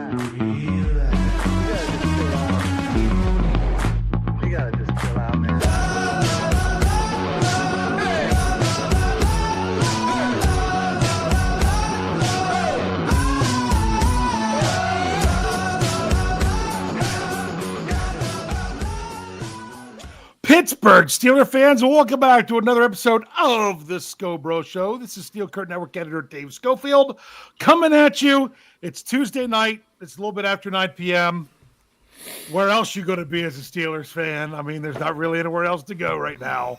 You gotta just chill out, man. Pittsburgh Steeler fans, welcome back to another episode of the Scho Bro Show. This is Steel Curtain Network editor Dave Schofield coming at you. It's Tuesday night. It's a little bit after 9 p.m. Where else you going to be as a Steelers fan? I mean, there's not really anywhere else to go right now.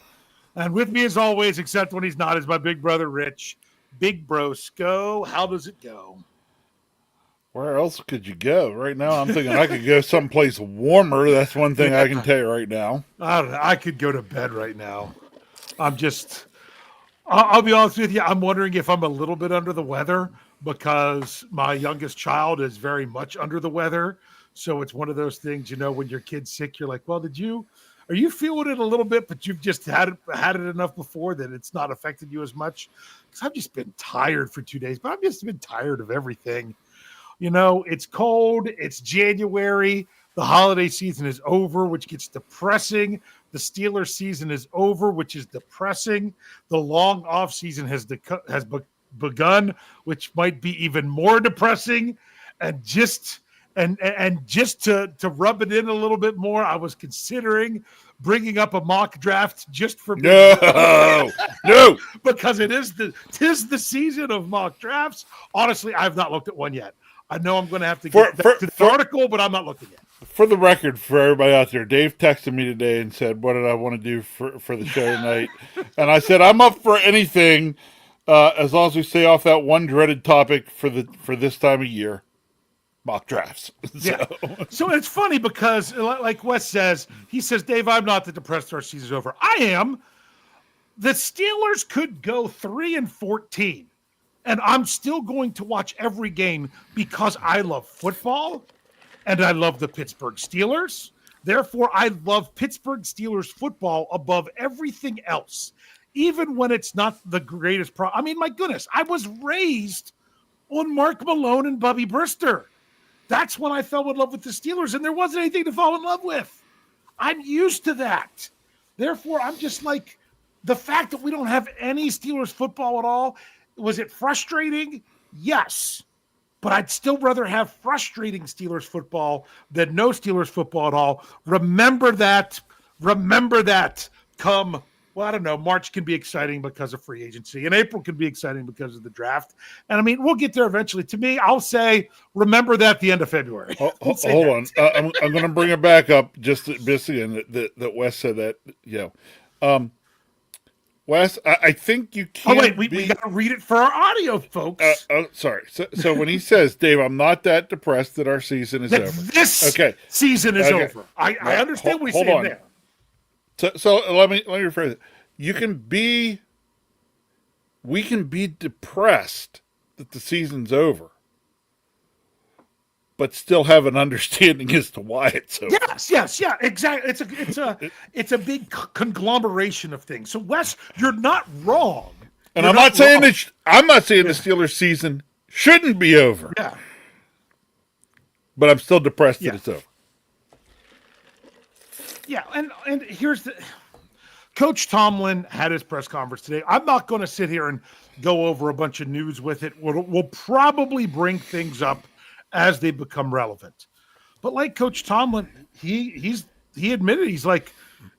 And with me, as always, except when he's not, is my big brother Rich. Big Bro Scho. How does it go? Where else could you go? Right now, I'm thinking I could go someplace warmer. That's one thing I can tell you right now. I don't know. I could go to bed right now. I'll be honest with you. I'm wondering if I'm a little bit under the weather because my youngest child is very much under the weather. So it's one of those things, when your kid's sick, you're like, well, are you feeling it a little bit, but you've just had it enough before that it's not affected you as much? Because I've just been tired for 2 days, but I've just been tired of everything. It's cold. It's January. The holiday season is over, which gets depressing. The Steelers season is over, which is depressing. The long off season has begun, which might be even more depressing. And just to rub it in a little bit more, I was considering bringing up a mock draft just for no, because tis the season of mock drafts. Honestly, I've not looked at one yet. I know I'm going to have to get back to the article, but I'm not looking yet. For the record, for everybody out there, Dave texted me today and said, what did I want to do for the show tonight? And I said, I'm up for anything as long as we stay off that one dreaded topic for this time of year, mock drafts. So it's funny because, like Wes says, he says, Dave, I'm not that depressed our season's over. I am. The Steelers could go 3-14. And I'm still going to watch every game because I love football and I love the Pittsburgh Steelers. Therefore, I love Pittsburgh Steelers football above everything else, even when it's not the greatest I mean, my goodness, I was raised on Mark Malone and Bubby Brister. That's when I fell in love with the Steelers, and there wasn't anything to fall in love with. I'm used to that. Therefore, I'm just like, the fact that we don't have any Steelers football at all, was it frustrating? Yes. But I'd still rather have frustrating Steelers football than no Steelers football at all. Remember that. Come, I don't know, March can be exciting because of free agency, and April can be exciting because of the draft. And, I mean, we'll get there eventually. To me, I'll say remember that at the end of February. Hold on. I'm going to bring it back up just again that Wes said that, Wes, I think you can't. Oh, wait, we got to read it for our audio, folks. Sorry. So when he says, Dave, I'm not that depressed that our season is over. This season is over. I understand what he's saying there. So let me rephrase it. We can be depressed that the season's over, but still have an understanding as to why it's over. Yes, exactly. It's a big conglomeration of things. So Wes, you're not wrong. And I'm not saying the Steelers season shouldn't be over. Yeah. But I'm still depressed that it's over. Yeah, and here's the Coach Tomlin had his press conference today. I'm not going to sit here and go over a bunch of news with it. We'll probably bring things up as they become relevant. But like Coach Tomlin, he admitted, he's like,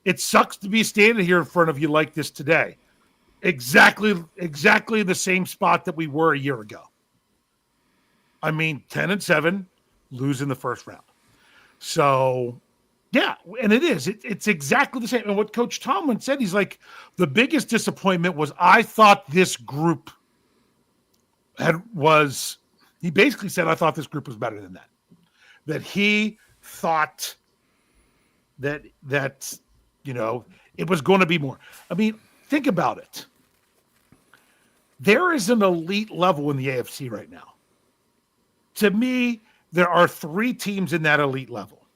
it sucks to be standing here in front of you like this today. Exactly the same spot that we were a year ago. I mean, 10-7, losing the first round. So, yeah, and it is. It's exactly the same. And what Coach Tomlin said, he's like, the biggest disappointment was I thought this group he basically said, I thought this group was better than that. That he thought that it was going to be more. I mean, think about it. There is an elite level in the AFC right now. To me, there are 3 teams in that elite level.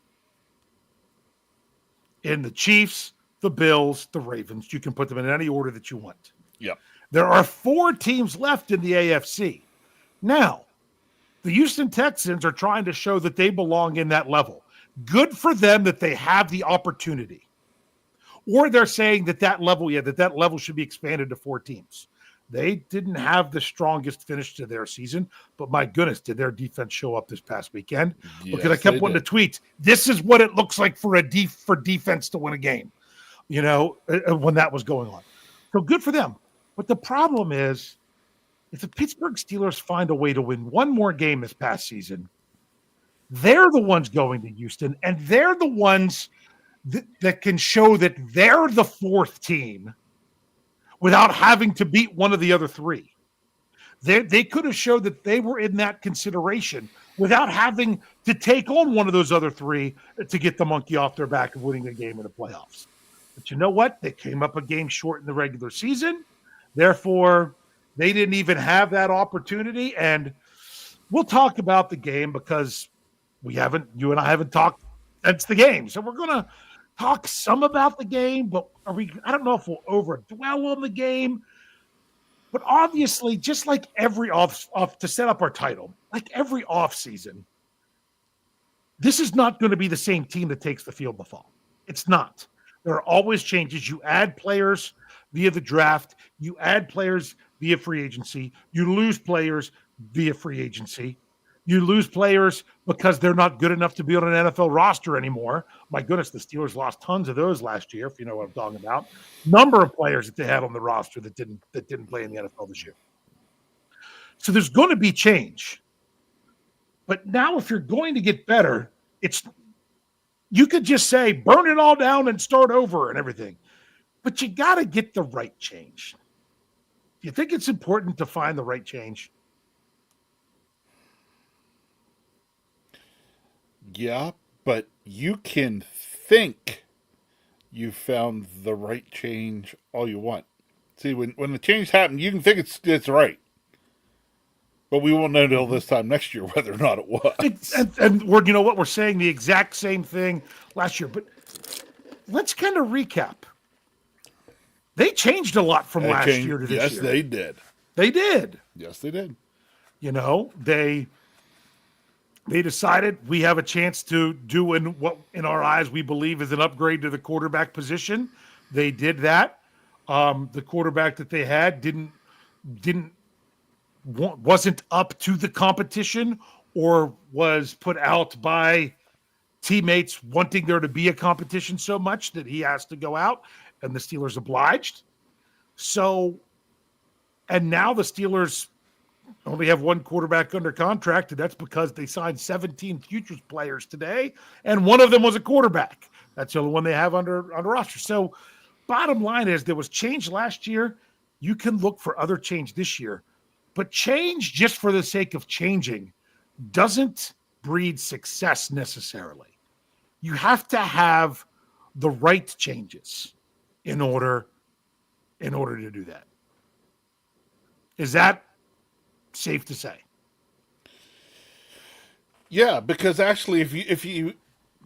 In the Chiefs, the Bills, the Ravens. You can put them in any order that you want. Yeah. There are 4 teams left in the AFC. Now, The Houston Texans are trying to show that they belong in that level. Good for them that they have the opportunity. Or they're saying that level should be expanded to 4 teams. They didn't have the strongest finish to their season, but my goodness, did their defense show up this past weekend? Yes, because I kept wanting to tweet, this is what it looks like for defense to win a game, when that was going on. So good for them. But the problem is, if the Pittsburgh Steelers find a way to win one more game this past season, they're the ones going to Houston, and they're the ones that can show that they're the 4th team without having to beat one of the other 3. They could have showed that they were in that consideration without having to take on one of those other 3 to get the monkey off their back of winning a game in the playoffs. But you know what? They came up a game short in the regular season. Therefore, they didn't even have that opportunity. And we'll talk about the game because you and I haven't talked since the game. So we're going to talk some about the game, but I don't know if we'll over dwell on the game. But obviously, just like every off to set up our title, like every off season, this is not going to be the same team that takes the field in the fall. It's not. There are always changes. You add players via the draft. You add players via free agency. You lose players via free agency. You lose players because they're not good enough to be on an NFL roster anymore. My goodness, the Steelers lost tons of those last year, if you know what I'm talking about. Number of players that they had on the roster that didn't play in the NFL this year. So there's going to be change. But now if you're going to get better, you could just say, burn it all down and start over and everything. But you got to get the right change. Do you think it's important to find the right change? Yeah, but you can think you found the right change all you want. See, when the change happens, you can think it's right. But we won't know until this time next year whether or not it was. And we're, you know what, we're saying the exact same thing last year. But let's kind of recap. They changed a lot from last year to this year. Yes, they did. They did. Yes, they did. They decided we have a chance to do in what, in our eyes, we believe is an upgrade to the quarterback position. They did that. The quarterback that they had wasn't up to the competition or was put out by teammates wanting there to be a competition so much that he has to go out, and the Steelers obliged. So, and now the Steelers only have one quarterback under contract, and that's because they signed 17 futures players today, and one of them was a quarterback. That's the only one they have under roster. So bottom line is there was change last year. You can look for other change this year, but change just for the sake of changing doesn't breed success necessarily. You have to have the right changes in order to do that. Is that safe to say? Yeah, because actually, if you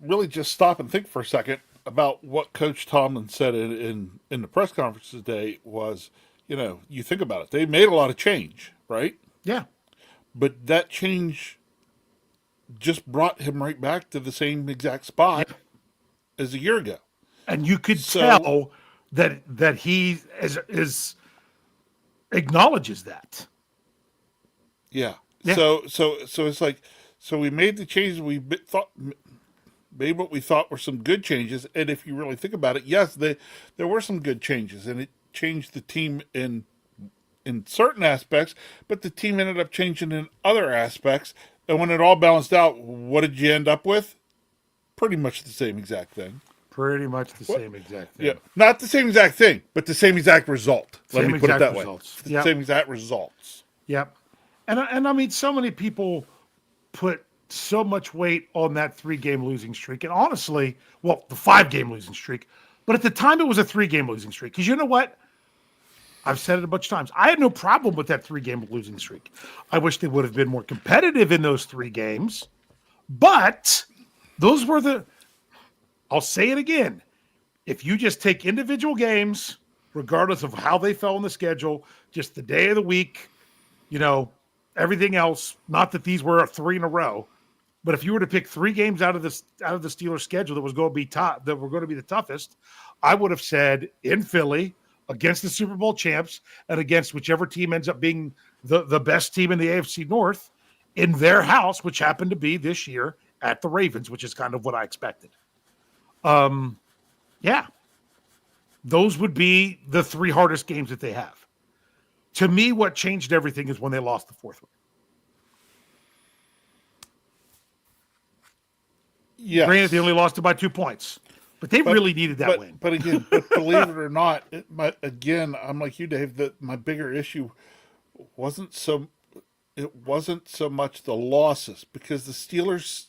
really just stop and think for a second about what Coach Tomlin said in the press conference today was, you think about it. They made a lot of change, right? Yeah. But that change just brought him right back to the same exact spot as a year ago. And you could tell that he is acknowledges that. Yeah. So it's like, so we made the changes made what we thought were some good changes, and if you really think about it, yes, there were some good changes, and it changed the team in certain aspects, but the team ended up changing in other aspects, and when it all balanced out, what did you end up with? Pretty much the same exact thing. Pretty much the same exact thing. Yeah, not the same exact thing, but the same exact result. Let me put it that way. Yep. Same exact results. Yep. And I mean, so many people put so much weight on that 3-game losing streak. And honestly, the 5-game losing streak. But at the time, it was a 3-game losing streak. Because you know what? I've said it a bunch of times. I had no problem with that 3-game losing streak. I wish they would have been more competitive in those 3 games. But those were I'll say it again. If you just take individual games, regardless of how they fell on the schedule, just the day of the week, everything else, not that these were 3 in a row, but if you were to pick 3 games out of the Steelers schedule that was going to be that were going to be the toughest, I would have said in Philly against the Super Bowl champs and against whichever team ends up being the best team in the AFC North in their house, which happened to be this year at the Ravens, which is kind of what I expected. Yeah, those would be the 3 hardest games that they have. To me, what changed everything is when they lost the 4th one. Yes. Granted, they only lost it by 2 points, but they really needed that win. But again, believe it or not, I'm like you, Dave. That my bigger issue wasn't so much the losses, because the Steelers,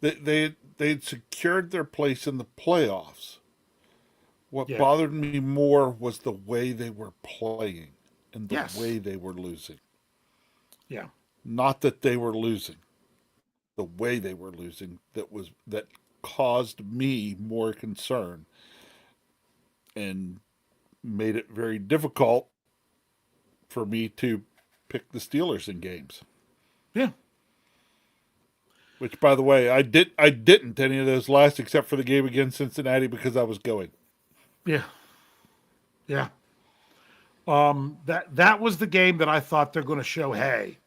they'd secured their place in the playoffs. What bothered me more was the way they were playing and the way they were losing. Yeah. Not that they were losing. The way they were losing that caused me more concern and made it very difficult for me to pick the Steelers in games. Yeah. Which, by the way, I didn't any of those last except for the game against Cincinnati because I was going. Yeah. Yeah. That was the game that I thought they're going to show, hey,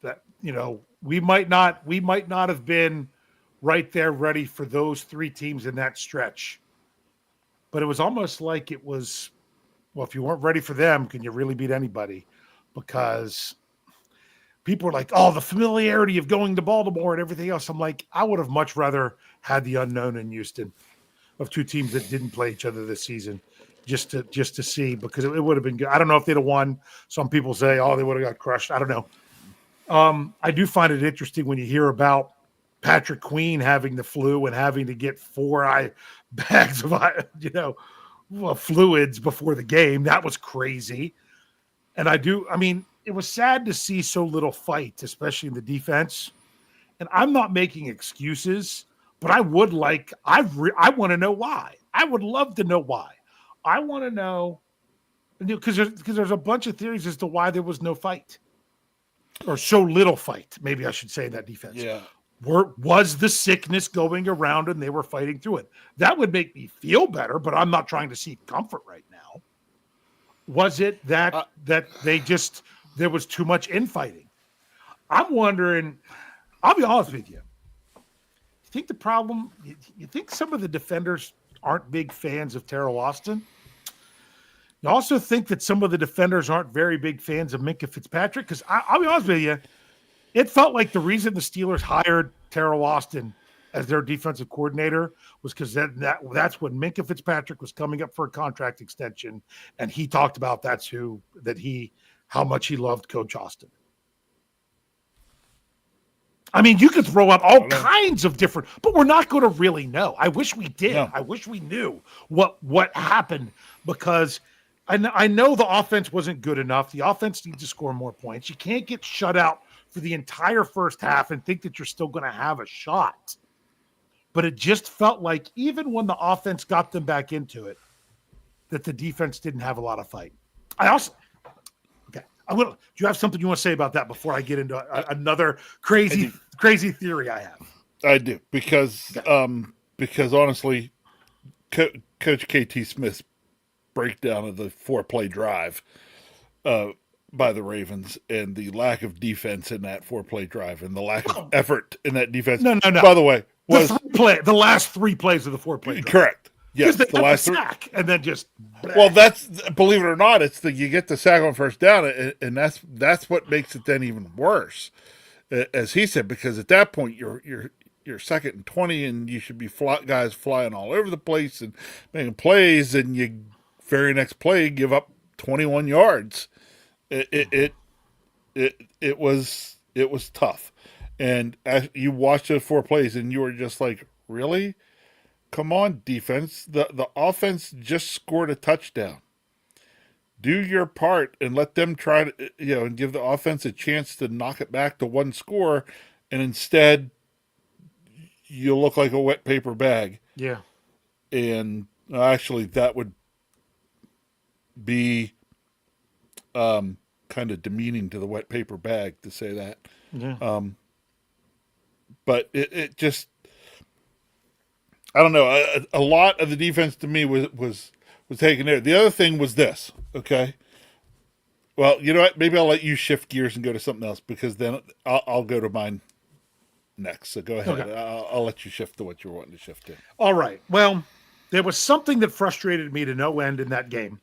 that, we might not have been right there ready for those 3 teams in that stretch. But it was almost like it was, well, if you weren't ready for them, can you really beat anybody? Because people were like, oh, the familiarity of going to Baltimore and everything else. I'm like, I would have much rather had the unknown in Houston of 2 teams that didn't play each other this season just to see, because it would have been good. I don't know if they'd have won. Some people say, oh, they would have got crushed. I don't know. I do find it interesting when you hear about Patrick Queen having the flu and having to get 4 bags of, fluids before the game. That was crazy. And it was sad to see so little fight, especially in the defense. And I'm not making excuses, but I want to know why. I would love to know why. I want to know, because there's a bunch of theories as to why there was no fight. Or so little fight, maybe I should say, in that defense. Yeah. Was the sickness going around and they were fighting through it? That would make me feel better, but I'm not trying to seek comfort right now. Was it that there was too much infighting? I'm wondering, I'll be honest with you. You think the problem, you think some of the defenders aren't big fans of Terrell Austin? You also think that some of the defenders aren't very big fans of Minkah Fitzpatrick? Because I'll be honest with you, it felt like the reason the Steelers hired Terrell Austin as their defensive coordinator was because that's when Minkah Fitzpatrick was coming up for a contract extension, and he talked about how much he loved Coach Austin. I mean, you could throw out all kinds of different, but we're not going to really know. I wish we did. No. I wish we knew what happened, because I know the offense wasn't good enough. The offense needs to score more points. You can't get shut out for the entire first half and think that you're still going to have a shot. But it just felt like even when the offense got them back into it, that the defense didn't have a lot of fight. Do you have something you want to say about that before I get into another crazy theory I have? I do, because honestly, Coach KT Smith's breakdown of the 4-play drive by the Ravens and the lack of defense in that 4-play drive and the lack of effort in that defense. No. By the way, the last 3 plays of the 4-play drive. Correct. Yes, the last sack and then just. Well, that's, believe it or not, it's you get the sack on first down, and that's what makes it then even worse, as he said, because at that point you're 2nd and 20, and you should be guys flying all over the place and making plays, and you very next play give up 21 yards. It was tough, and as you watched those 4 plays, and you were just like, really? Come on, defense. The offense just scored a touchdown. Do your part and let them try to, and give the offense a chance to knock it back to 1 score, and instead you look like a wet paper bag. Yeah. And actually that would be kind of demeaning to the wet paper bag to say that. Yeah. But it just, I don't know. A lot of the defense to me was taken there. The other thing was this. Okay. Well, you know what? Maybe I'll let you shift gears and go to something else because then I'll go to mine next. So go ahead. Okay. I'll let you shift to what you're wanting to shift to. All right. Well, there was something that frustrated me to no end in that game.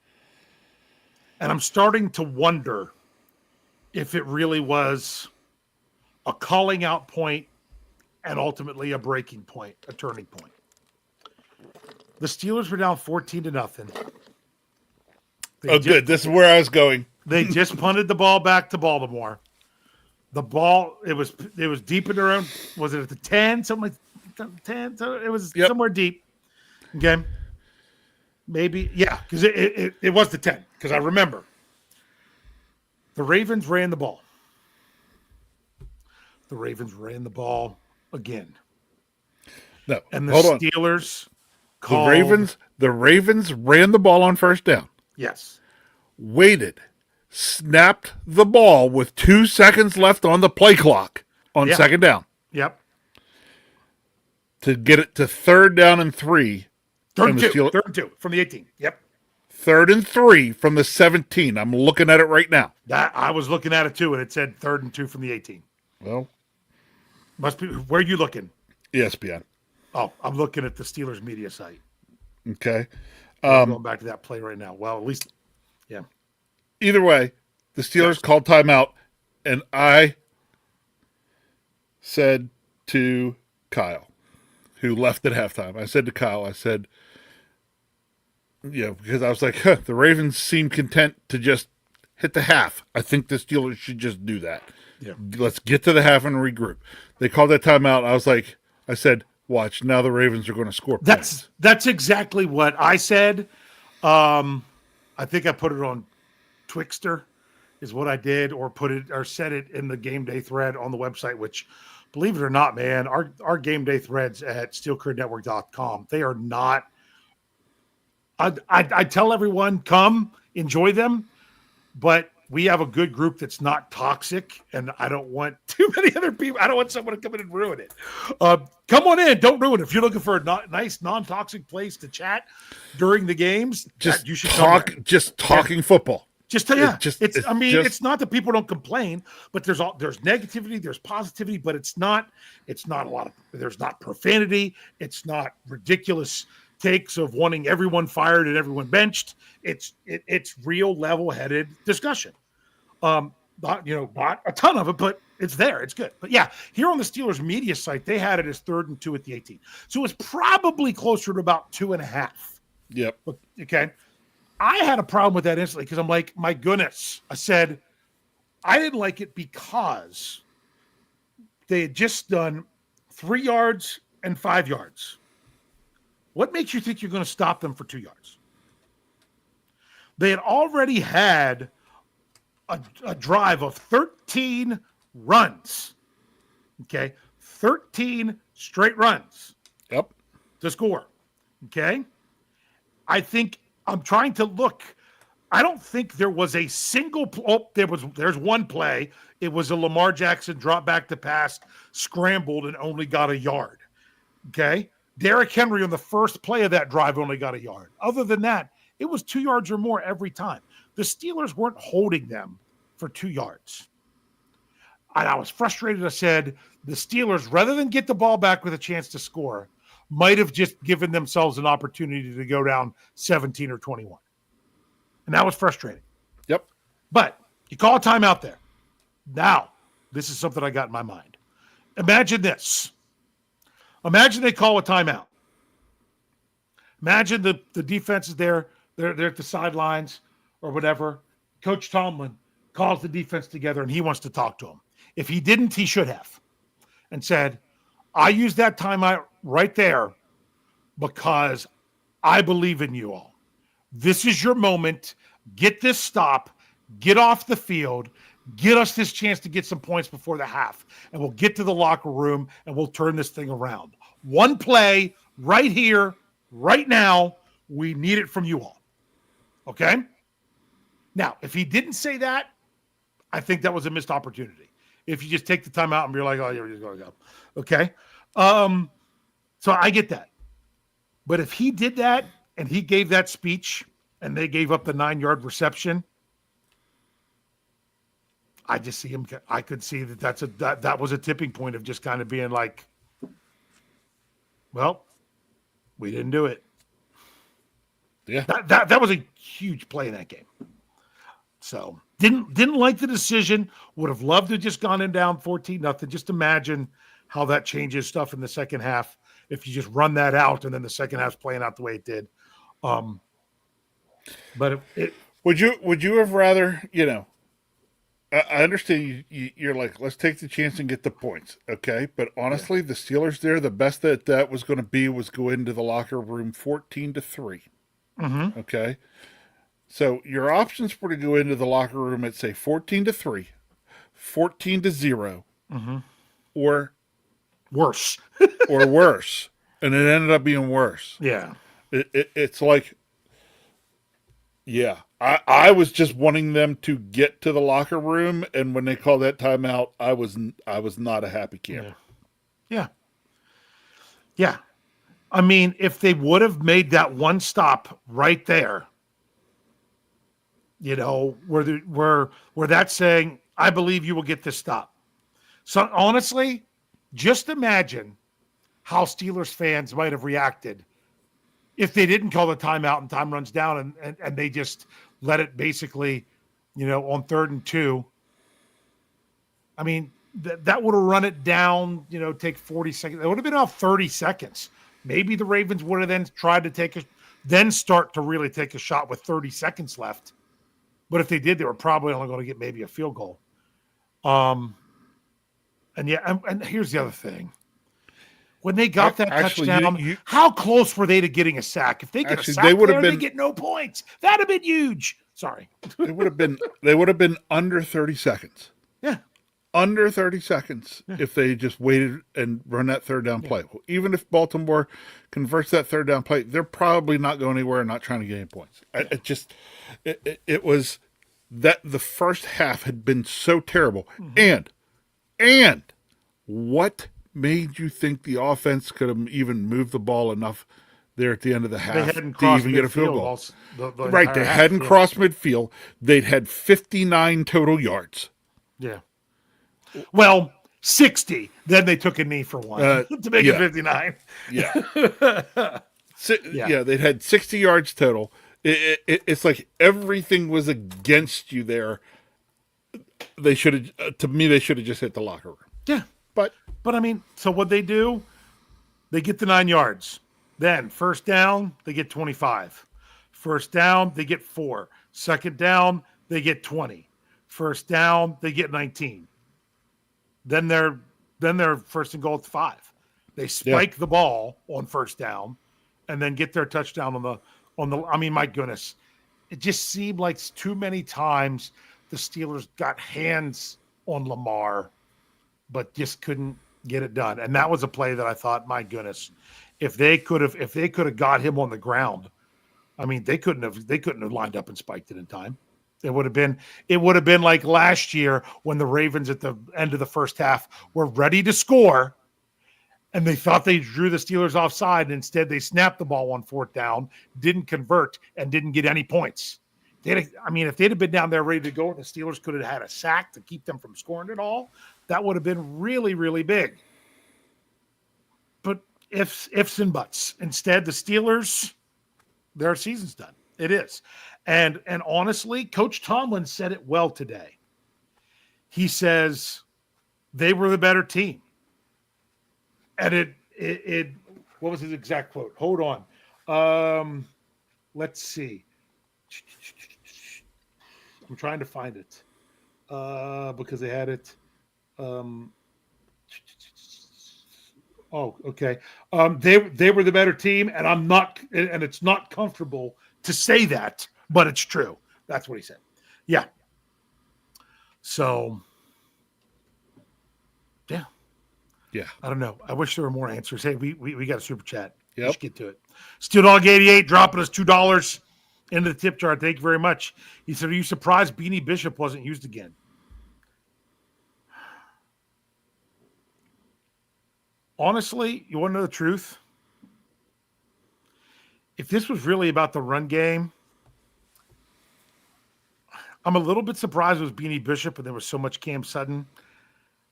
And I'm starting to wonder if it really was a calling out point and ultimately a breaking point, a turning point. The Steelers were down 14-0. Good. This is where I was going. They just punted the ball back to Baltimore. The ball, it was deep in their own. Was it at the 10? Something like 10. So it was somewhere deep. Okay. Maybe, yeah, because it was the 10. Because I remember the Ravens ran the ball. The Ravens ran the ball again. No, and the hold on. Steelers called. The Ravens ran the ball on first down. Yes. Waited, snapped the ball with 2 seconds left on the play clock on second down. Yep. To get it to 3rd down and 3. Third and two from the 18. Yep. 3rd and 3 from the 17. I'm looking at it right now. That I was looking at it too, and it said 3rd and 2 from the 18. Well, must be. Where are you looking? ESPN. Oh, I'm looking at the Steelers media site. Okay. I'm going back to that play right now. Well, at least, yeah. Either way, the Steelers called timeout, and I said to Kyle, who left at halftime, I said, because I was like, the Ravens seem content to just hit the half. I think the Steelers should just do that. Yeah. Let's get to the half and regroup. They called that timeout. I said, watch, now the Ravens are going to score points. That's exactly what I said. I think I put it on Twixter is what I did, or said it in the game day thread on the website, which, believe it or not, man, our game day threads at steelcurrentnetwork.com, they are not. I tell everyone, come enjoy them, but we have a good group that's not toxic, and I don't want too many other people. I don't want someone to come in and ruin it. Come on in. Don't ruin it. If you're looking for a nice, non-toxic place to chat during the games, you should talk. Just talking football. It's not that people don't complain, but there's negativity, there's positivity, but it's not a lot of. There's not profanity. It's not ridiculous takes of wanting everyone fired and everyone benched. It's real level-headed discussion. Not a ton of it, but it's there. It's good. But yeah, here on the Steelers media site, they had it as 3rd and 2 at the 18. So it was probably closer to about 2.5. Yep. Okay. I had a problem with that instantly because I'm like, my goodness. I said, I didn't like it because they had just done 3 yards and 5 yards. What makes you think you're going to stop them for 2 yards? They had already had a drive of 13 runs. Okay. 13 straight runs. Yep. To score. Okay. I think I'm trying to look. I don't think there was a single. There's one play. It was a Lamar Jackson drop back to pass, scrambled, and only got a yard. Okay. Derrick Henry on the first play of that drive only got a yard. Other than that, it was 2 yards or more every time. The Steelers weren't holding them for 2 yards. And I was frustrated. I said, the Steelers, rather than get the ball back with a chance to score, might have just given themselves an opportunity to go down 17 or 21. And that was frustrating. Yep. But you call a timeout there. Now, this is something I got in my mind. Imagine this. Imagine they call a timeout. Imagine the defense is there. They're at the sidelines or whatever. Coach Tomlin calls the defense together and he wants to talk to them. If he didn't, he should have. And said, I used that timeout right there because I believe in you all. This is your moment. Get this stop. Get off the field. Get us this chance to get some points before the half. And we'll get to the locker room and we'll turn this thing around. One play right here, right now. We need it from you all. Okay? Now, if he didn't say that, I think that was a missed opportunity. If you just take the timeout and be like, oh, you're just going to go. Okay. So I get that. But if he did that and he gave that speech and they gave up the 9-yard reception, I just see him. I could see that was a tipping point of just kind of being like, well, we didn't do it. Yeah. That was a huge play in that game. So didn't like the decision. Would have loved to have just gone in down 14-0. Just imagine how that changes stuff in the second half if you just run that out and then the second half's playing out the way it did. But would you have rather, I understand you're like, let's take the chance and get the points, okay? But honestly, the Steelers there, the best that was going to be was go into the locker room 14-3. Mm-hmm. Okay, so your options were to go into the locker room at say 14-3, 14-0, mm-hmm. or worse, or worse, and it ended up being worse. Yeah, it's like, yeah, I was just wanting them to get to the locker room, and when they called that timeout, I was not a happy camper. Yeah. I mean, if they would have made that one stop right there, where that's saying, I believe you will get this stop. So honestly, just imagine how Steelers fans might have reacted if they didn't call the timeout and time runs down and they just let it basically, on 3rd and 2. I mean, that would have run it down, take 40 seconds. It would have been off 30 seconds. Maybe the Ravens would have then tried to then start to really take a shot with 30 seconds left. But if they did, they were probably only going to get maybe a field goal. And here's the other thing. When they got that touchdown, how close were they to getting a sack? If they get a sack they get no points. That'd have been huge. Sorry. They would have been under 30 seconds. Yeah. Under 30 seconds if they just waited and run that third down play. Well, even if Baltimore converts that third down play, they're probably not going anywhere and not trying to get any points. It was that the first half had been so terrible. Mm-hmm. And what made you think the offense could have even moved the ball enough there at the end of the half to even get a field goal? Right, they hadn't crossed midfield. They'd had 59 total yards. Yeah. Well, 60. Then they took a knee for one to make it 59. Yeah. They'd had 60 yards total. It's like everything was against you there. They should have, to me, they should have just hit the locker room. Yeah. But I mean, so what they do, they get the 9 yards. Then first down, they get 25. First down, they get 4. Second down, they get 20. First down, they get 19. Then they're first and goal at 5. They spike the ball on first down, and then get their touchdown on the. I mean, my goodness, it just seemed like too many times the Steelers got hands on Lamar, but just couldn't get it done. And that was a play that I thought, my goodness, if they could have got him on the ground, I mean, they couldn't have lined up and spiked it in time. It would have been like last year when the Ravens at the end of the first half were ready to score and they thought they drew the Steelers offside, and instead they snapped the ball on 4th down, didn't convert, and didn't get any points. If they'd have been down there ready to go and the Steelers could have had a sack to keep them from scoring it all, that would have been really, really big. But ifs and buts. Instead, the Steelers, their season's done. It is. And honestly, Coach Tomlin said it well today. He says they were the better team. And it what was his exact quote? Hold on. Let's see. I'm trying to find it. Because they had it. Okay. They were the better team, and it's not comfortable to say that, but it's true. That's what he said. Yeah. So, yeah. Yeah. I don't know. I wish there were more answers. Hey, we got a super chat. Yep. Let's get to it. Steel Dog 88 dropping us $2 into the tip jar. Thank you very much. He said, "Are you surprised Beanie Bishop wasn't used again?" Honestly, you want to know the truth? If this was really about the run game, I'm a little bit surprised it was Beanie Bishop and there was so much Cam Sutton.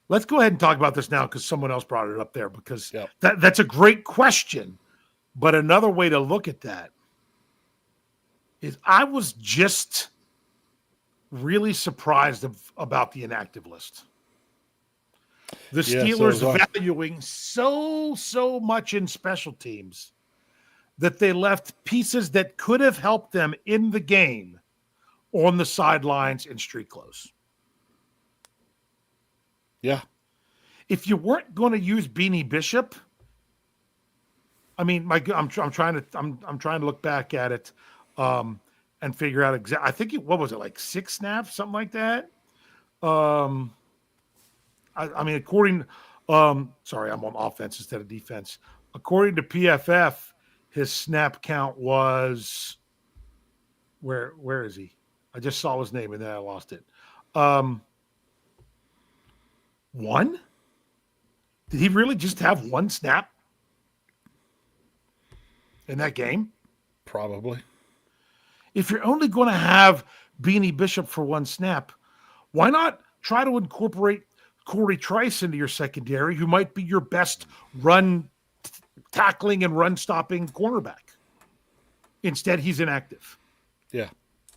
Let's go ahead and talk about this now because someone else brought it up there because Yep. that's a great question. But another way to look at that is I was just really surprised about the inactive list. The Steelers valuing so much in special teams that they left pieces that could have helped them in the game on the sidelines in street clothes. Yeah. If you weren't going to use Beanie Bishop, I mean, I'm trying to look back at it and figure out exactly. I think what was it, like 6 snaps, something like that. I mean, according, sorry, I'm on offense instead of defense. According to PFF, his snap count was where is he? I just saw his name and then I lost it. 1? Did he really just have 1 snap in that game? Probably. If you're only going to have Beanie Bishop for 1 snap, why not try to incorporate Corey Trice into your secondary, who might be your best run tackling and run stopping cornerback? Instead, he's inactive. Yeah.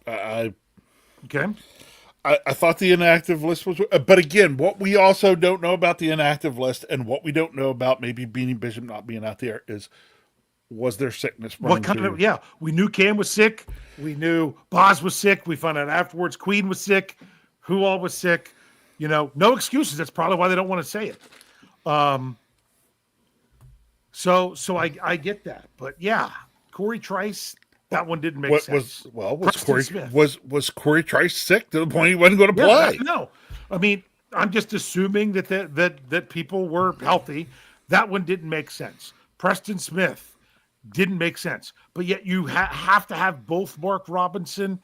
Okay. I thought the inactive list was, but again, what we also don't know about the inactive list and what we don't know about maybe Beanie Bishop not being out there is, was there sickness? What kind of, yeah, we knew Cam was sick. We knew Boz was sick. We found out afterwards Queen was sick. Who all was sick? You know, no excuses. That's probably why they don't want to say it. So I get that. But yeah, Corey Trice, that one didn't make sense. Was Corey Trice sick to the point he wasn't going to play? No. I mean, I'm just assuming that people were healthy. That one didn't make sense. Preston Smith didn't make sense. But yet you have to have both Mark Robinson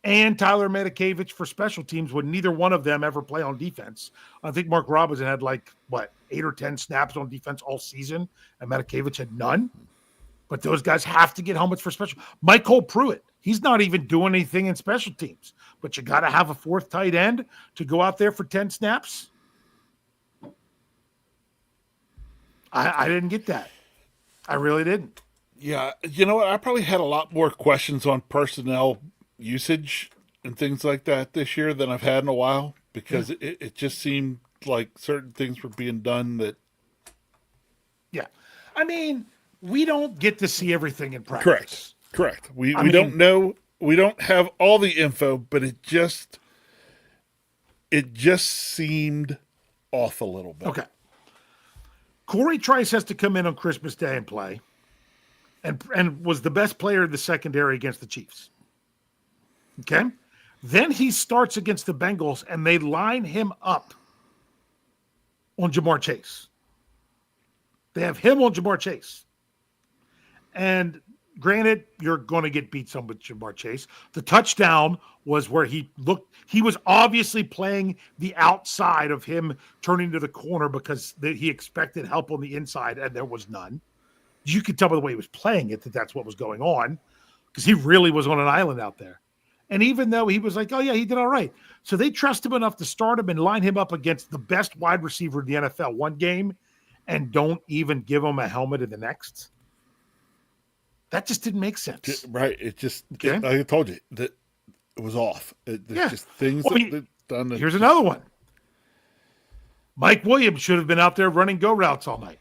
and Tyler Matakevich for special teams when neither one of them ever play on defense. I think Mark Robinson had 8 or 10 snaps on defense all season, and Matakevich had none. But those guys have to get helmets for special. Michael Pruitt, he's not even doing anything in special teams. But you got to have a 4th tight end to go out there for 10 snaps. I didn't get that. I really didn't. Yeah, you know what? I probably had a lot more questions on personnel usage and things like that this year than I've had in a while because it just seemed like certain things were being done that. Yeah. I mean, we don't get to see everything in practice. Correct. We don't know. We don't have all the info, but it just seemed off a little bit. Okay. Corey Trice has to come in on Christmas Day and play, and was the best player in the secondary against the Chiefs. Okay? Then he starts against the Bengals, and they line him up on Jamar Chase. They have him on Jamar Chase. And granted, you're going to get beat some with Jamar Chase. The touchdown was where he was obviously playing the outside of him turning to the corner because he expected help on the inside, and there was none. You could tell by the way he was playing it that that's what was going on because he really was on an island out there. And even though he was like, oh, yeah, he did all right. So they trust him enough to start him and line him up against the best wide receiver in the NFL one game and don't even give him a helmet in the next. That just didn't make sense. Right. It just, like I told you, that it was off. Just things done. Here's another one. Mike Williams should have been out there running go routes all night.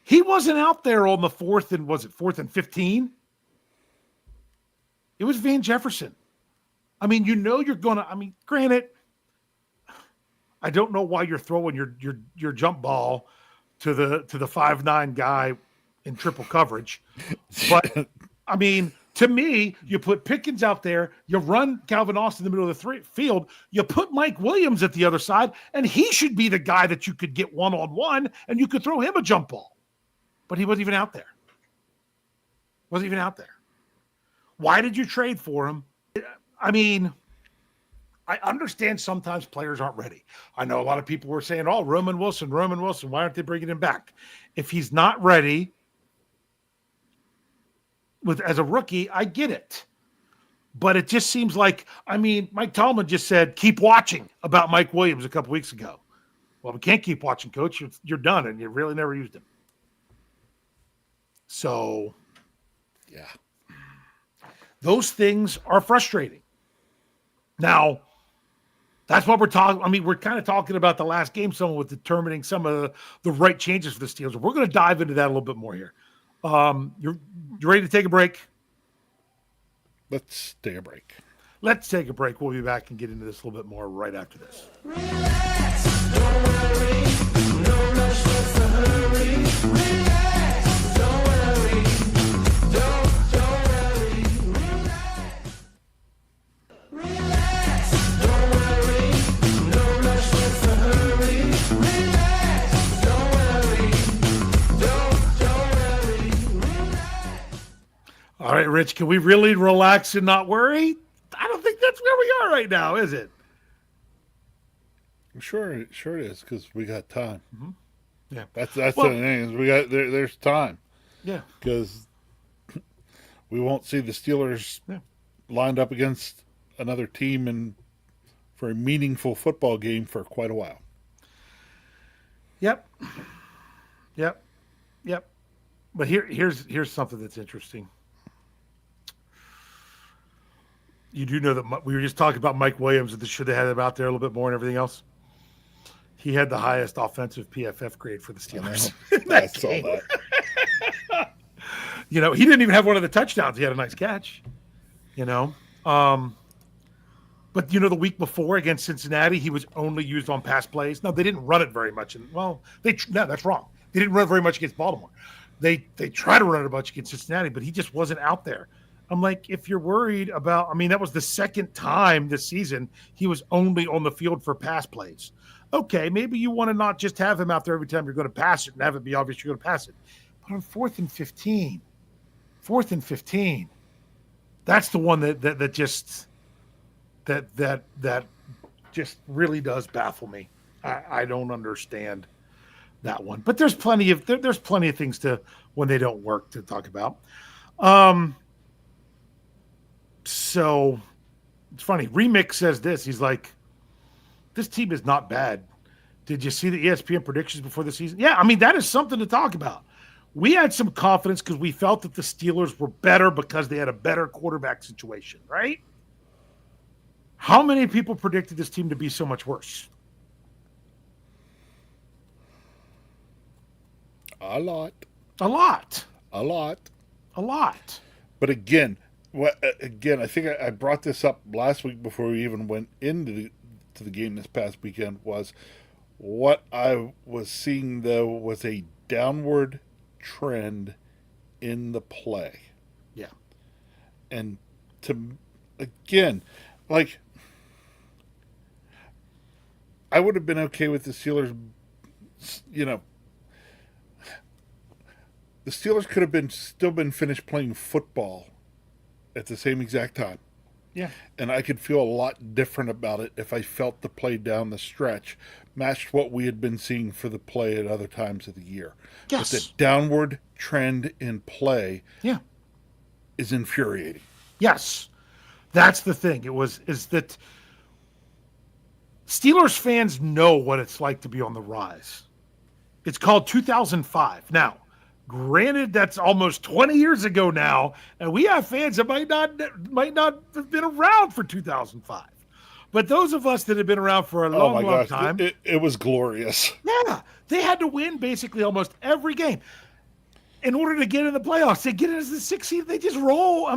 He wasn't out there on the 4th and 15? It was Van Jefferson. I mean, you're going to, granted, I don't know why you're throwing your jump ball to the 5'9" guy in triple coverage. But, to me, you put Pickens out there, you run Calvin Austin in the middle of the field, you put Mike Williams at the other side, and he should be the guy that you could get one-on-one, and you could throw him a jump ball. But he wasn't even out there. Why did you trade for him? I I understand sometimes players aren't ready. I know a lot of people were saying, oh, Roman Wilson, why aren't they bringing him back? If he's not ready as a rookie, I get it. But it just seems like, Mike Tomlin just said, keep watching about Mike Williams a couple weeks ago. Well, we can't keep watching, coach. You're done, and you really never used him. So, yeah. Those things are frustrating. Now, that's what we're talking. We're kind of talking about the last game, someone with determining some of the right changes for the Steelers. We're going to dive into that a little bit more here. You're ready to take a break? Let's take a break. Let's take a break. We'll be back and get into this a little bit more right after this. Relax, don't worry, no rush, what's the hurry? Relax, don't worry, don't worry. Relax, don't worry, no rush, what's the hurry? Relax, don't worry, don't worry. Relax. All right, Rich, can we really relax and not worry? I don't think that's where we are right now, is it? Sure it is, because we got time. Mm-hmm. Yeah, that's the thing is we got there's time. Yeah, because we won't see the Steelers lined up against another team for a meaningful football game for quite a while. Yep. But here's something that's interesting. You do know that we were just talking about Mike Williams, and should have had him out there a little bit more and everything else. He had the highest offensive PFF grade for the Steelers. I saw that. He didn't even have one of the touchdowns. He had a nice catch. But the week before against Cincinnati, he was only used on pass plays. No, they didn't run it very much. That's wrong. They didn't run very much against Baltimore. They tried to run it a bunch against Cincinnati, but he just wasn't out there. I'm like, if you're worried about, that was the second time this season he was only on the field for pass plays. Okay, maybe you want to not just have him out there every time you're going to pass it and have it be obvious you're going to pass it. But on 4th and 15, that's the one that just really does baffle me. I don't understand that one. But there's plenty of things to, when they don't work, to talk about. So it's funny. Remix says this. He's like, this team is not bad. Did you see the ESPN predictions before the season? Yeah, that is something to talk about. We had some confidence because we felt that the Steelers were better because they had a better quarterback situation, right? How many people predicted this team to be so much worse? A lot. But again, I think I brought this up last week before we even went into the game this past weekend. Was what I was seeing though was a downward trend in the play. Yeah. And again, like, I would have been okay with the Steelers, the Steelers could have still been finished playing football at the same exact time. Yeah. And I could feel a lot different about it if I felt the play down the stretch matched what we had been seeing for the play at other times of the year. Yes. But the downward trend in play is infuriating. Yes. That's the thing. Is that Steelers fans know what it's like to be on the rise. It's called 2005. Now, granted, that's almost 20 years ago now, and we have fans that might not have been around for 2005. But those of us that have been around for a long time, it was glorious. Yeah, they had to win basically almost every game in order to get in the playoffs. They get in as the 6th seed, they just roll.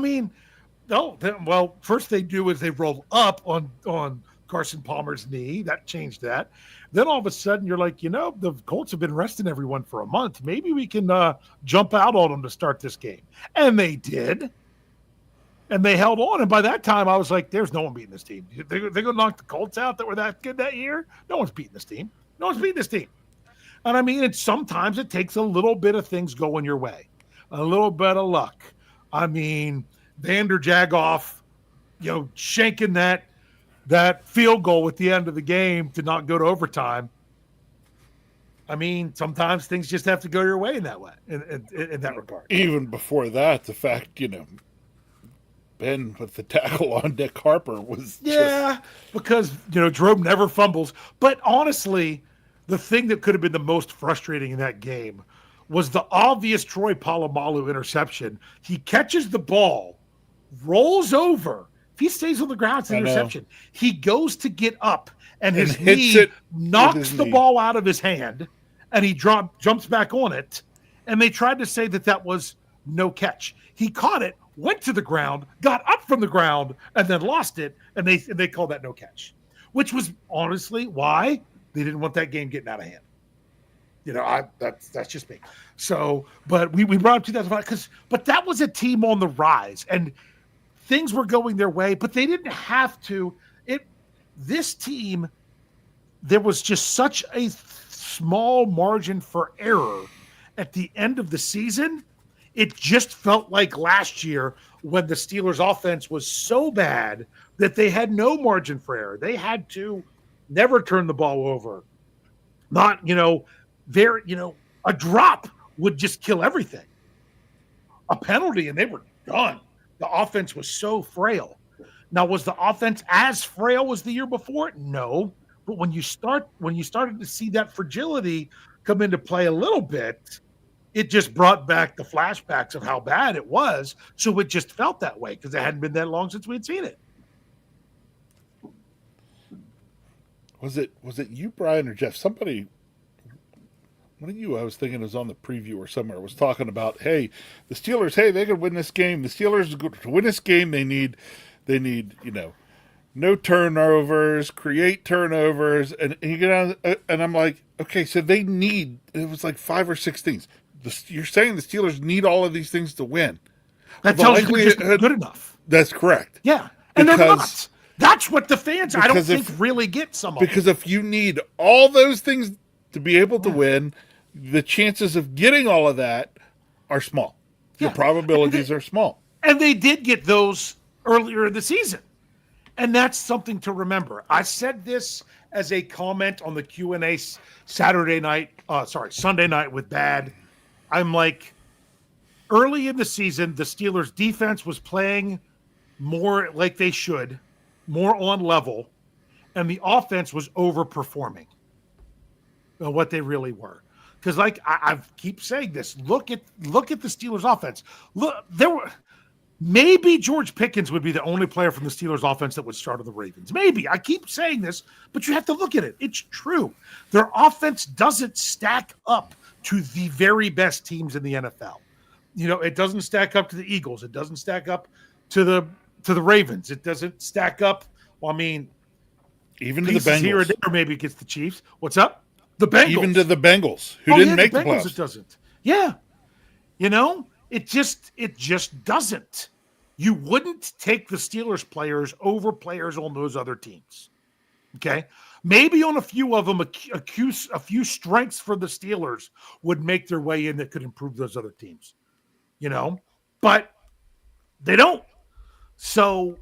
First they do is they roll up on Carson Palmer's knee. That changed that. Then all of a sudden you're like, the Colts have been resting everyone for a month. Maybe we can jump out on them to start this game. And they did. And they held on. And by that time I was like, there's no one beating this team. They're going to knock the Colts out that were that good that year? No one's beating this team. And sometimes it takes a little bit of things going your way. A little bit of luck. Vander Jagoff, shanking that that field goal at the end of the game to not go to overtime. I mean, sometimes things just have to go your way in that way, in that regard. Even before that, the fact, Ben with the tackle on Nick Harper was Yeah, because Jerome never fumbles. But honestly, the thing that could have been the most frustrating in that game was the obvious Troy Polamalu interception. He catches the ball, rolls over. If he stays on the ground, it's an interception. He goes to get up, and his knee knocks the ball out of his hand, and he jumps back on it. And they tried to say that was no catch. He caught it, went to the ground, got up from the ground, and then lost it, and they called that no catch, which was honestly why they didn't want that game getting out of hand. That's just me. So, but we brought up 2005 but that was a team on the rise, and things were going their way, but they didn't have to. This team, there was just such a small margin for error at the end of the season. It just felt like last year when the Steelers' offense was so bad that they had no margin for error. They had to never turn the ball over. Not, a drop would just kill everything. A penalty, and they were done. The offense was so frail. Now, was the offense as frail as the year before? No. But when you started to see that fragility come into play a little bit, it just brought back the flashbacks of how bad it was. So it just felt that way because it hadn't been that long since we'd seen it. Was it you, Brian, or Jeff? Somebody, one of you, I was thinking, was on the preview or somewhere, was talking about, hey, the Steelers, they could win this game. The Steelers, to win this game, they need, no turnovers, create turnovers, and you get on, and I'm like, okay, so they need, it was like 5 or 6 things. You're saying the Steelers need all of these things to win. That tells you they're just good enough. That's correct. Yeah, and they're not. That's what the fans, I don't think, really get some of. Because if you need all those things to be able to win, the chances of getting all of that are small. The probabilities are small. And they did get those earlier in the season. And that's something to remember. I said this as a comment on the Q&A Sunday night with Bad. I'm like, early in the season, the Steelers defense was playing more like they should, more on level, and the offense was overperforming what they really were. Because, like I keep saying this, look at the Steelers' offense. Look, maybe George Pickens would be the only player from the Steelers' offense that would start on the Ravens. Maybe. I keep saying this, but you have to look at it. It's true. Their offense doesn't stack up to the very best teams in the NFL. It doesn't stack up to the Eagles. It doesn't stack up to the Ravens. It doesn't stack up. Well, I mean, even to the Bengals. Here or there, maybe against the Chiefs. What's up? The Bengals. Even to the Bengals, who didn't make the playoffs. It doesn't. Yeah. It just doesn't. You wouldn't take the Steelers players over players on those other teams. Okay? Maybe on a few of them, a few strengths for the Steelers would make their way in that could improve those other teams. But they don't. So,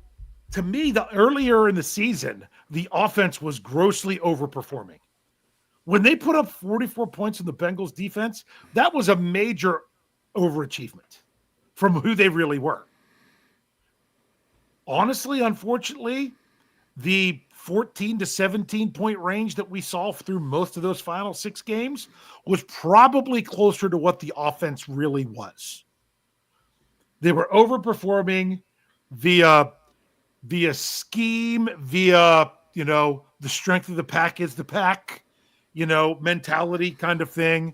to me, earlier in the season, the offense was grossly overperforming. When they put up 44 points in the Bengals defense, that was a major overachievement from who they really were. Honestly, unfortunately, the 14 to 17 point range that we saw through most of those final 6 games was probably closer to what the offense really was. They were overperforming via scheme, via, the strength of the pack is the pack, mentality kind of thing.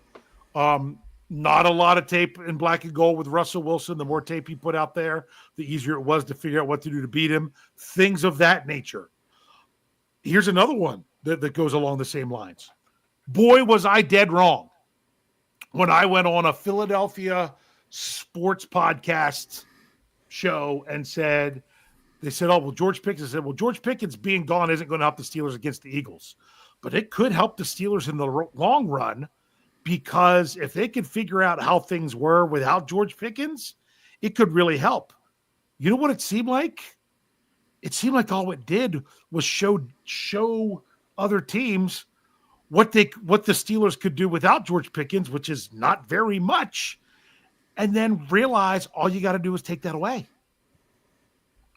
Not a lot of tape in black and gold with Russell Wilson. The more tape he put out there, the easier it was to figure out what to do to beat him. Things of that nature. Here's another one that goes along the same lines. Boy, was I dead wrong when I went on a Philadelphia sports podcast show and said, George Pickens being gone isn't going to help the Steelers against the Eagles. But it could help the Steelers in the long run, because if they could figure out how things were without George Pickens, it could really help. You know what it seemed like? it seemed like all it did was show other teams what the Steelers could do without George Pickens, which is not very much, and then realize all you got to do is take that away.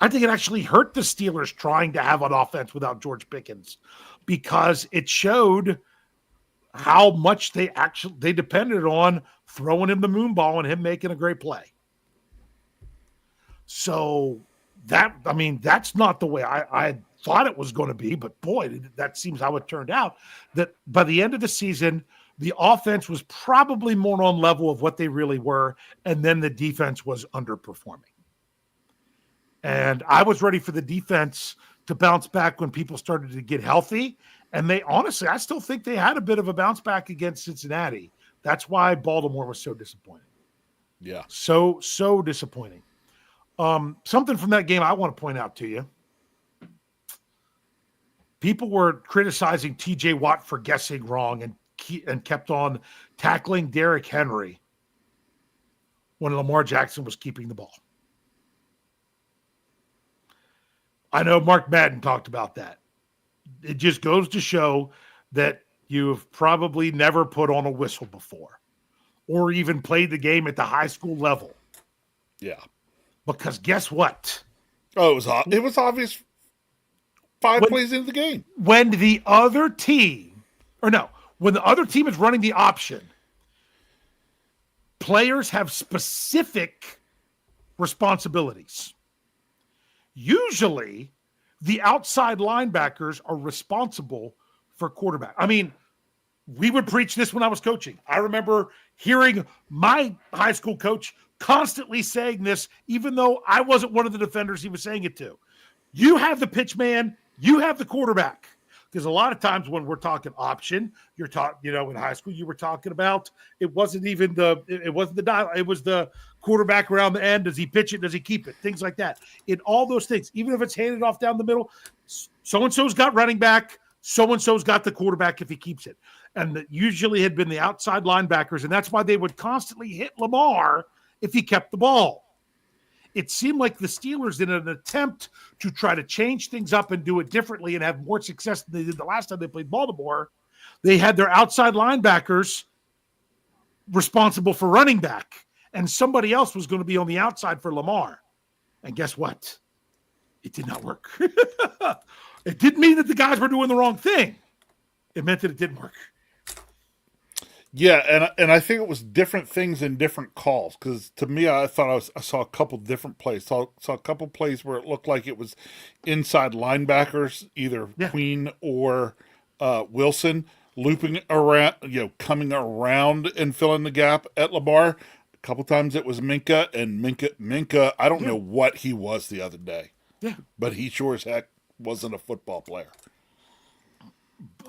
I think it actually hurt the Steelers trying to have an offense without George Pickens because it showed how much they depended on throwing him the moon ball and him making a great play. So that's not the way I thought it was going to be, but boy, that seems how it turned out. That by the end of the season, the offense was probably more on level of what they really were, and then the defense was underperforming. And I was ready for the defense to bounce back when people started to get healthy. And they honestly, I still think they had a bit of a bounce back against Cincinnati. That's why Baltimore was so disappointing. Yeah. So disappointing. Something from that game I want to point out to you. People were criticizing TJ Watt for guessing wrong and kept on tackling Derrick Henry when Lamar Jackson was keeping the ball. I know Mark Madden talked about that. It just goes to show that you've probably never put on a whistle before or even played the game at the high school level. Yeah. Because guess what? Oh, it was obvious 5 plays into the game. When the other team is running the option, players have specific responsibilities. Usually, the outside linebackers are responsible for quarterback. I mean, we would preach this when I was coaching. I remember hearing my high school coach constantly saying this, even though I wasn't one of the defenders he was saying it to. You have the pitch man, you have the quarterback. Because a lot of times when we're talking option, you're talking, in high school, you were talking about it wasn't the dial, it was the quarterback around the end. Does he pitch it? Does he keep it? Things like that. In all those things, even if it's handed off down the middle, so-and-so's got running back, so-and-so's got the quarterback if he keeps it. And that usually had been the outside linebackers, and that's why they would constantly hit Lamar if he kept the ball. It seemed like the Steelers, in an attempt to try to change things up and do it differently and have more success than they did the last time they played Baltimore, they had their outside linebackers responsible for running back, and somebody else was going to be on the outside for Lamar. And guess what? It did not work. It didn't mean that the guys were doing the wrong thing. It meant that it didn't work. Yeah, and I think it was different things in different calls, because to me, I thought I saw a couple different plays. Saw a couple plays where it looked like it was inside linebackers, either Queen or Wilson, looping around, coming around and filling the gap at Lamar. A couple times it was Minka, and Minka. I don't know what he was the other day, but he sure as heck wasn't a football player.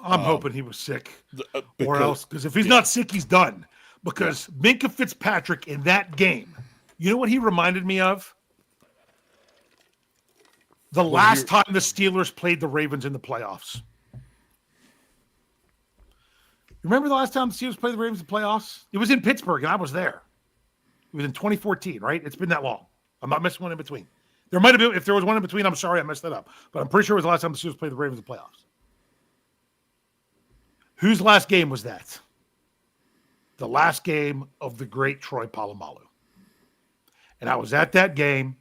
I'm hoping he was sick or else, because if he's not sick, he's done. Because Minka Fitzpatrick in that game, you know what he reminded me of? The last time the Steelers played the Ravens in the playoffs. Remember the last time the Steelers played the Ravens in the playoffs? It was in Pittsburgh, and I was there. It was in 2014, right? It's been that long. I'm not missing one in between. There might have been, if there was one in between, I'm sorry I messed that up. But I'm pretty sure it was the last time the Steelers played the Ravens in the playoffs. Whose last game was that? The last game of the great Troy Polamalu. And I was at that game,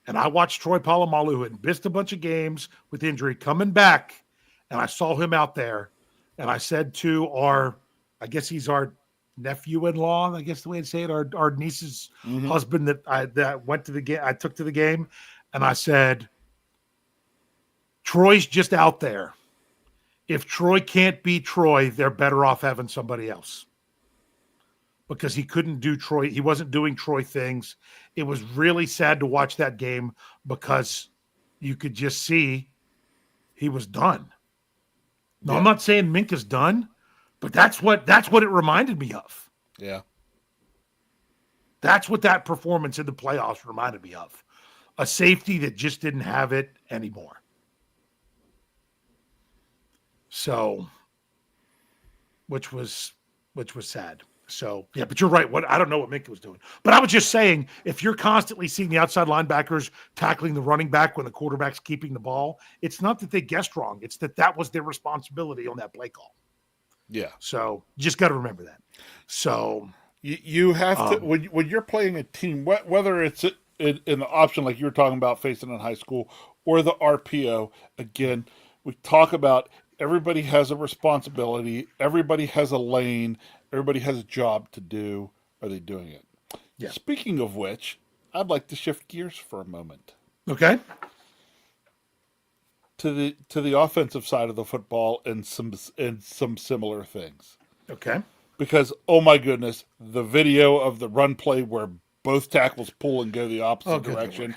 and I watched Troy Polamalu, who had missed a bunch of games with injury, coming back, and I saw him out there, and I said to I guess he's our nephew-in-law, I guess the way to say it, our niece's husband that went to the game, I took to the game, and I said, Troy's just out there. If Troy can't beat Troy, they're better off having somebody else. Because he couldn't do Troy. He wasn't doing Troy things. It was really sad to watch that game because you could just see he was done. No, I'm not saying Minka's done, but that's what it reminded me of. Yeah. That's what that performance in the playoffs reminded me of. A safety that just didn't have it anymore. So, which was sad. So, yeah, but you're right. I don't know what Minka was doing. But I was just saying, if you're constantly seeing the outside linebackers tackling the running back when the quarterback's keeping the ball, it's not that they guessed wrong. It's that was their responsibility on that play call. Yeah. So you just got to remember that. So you have to when you're playing a team, whether it's in the option like you were talking about facing in high school or the RPO. Again, we talk about everybody has a responsibility, everybody has a lane, everybody has a job to do. Are they doing it? Yeah. Speaking of which, I'd like to shift gears for a moment okay. to the offensive side of the football and some similar things. Okay. Because, oh my goodness, the video of the run play where both tackles pull and go the opposite direction.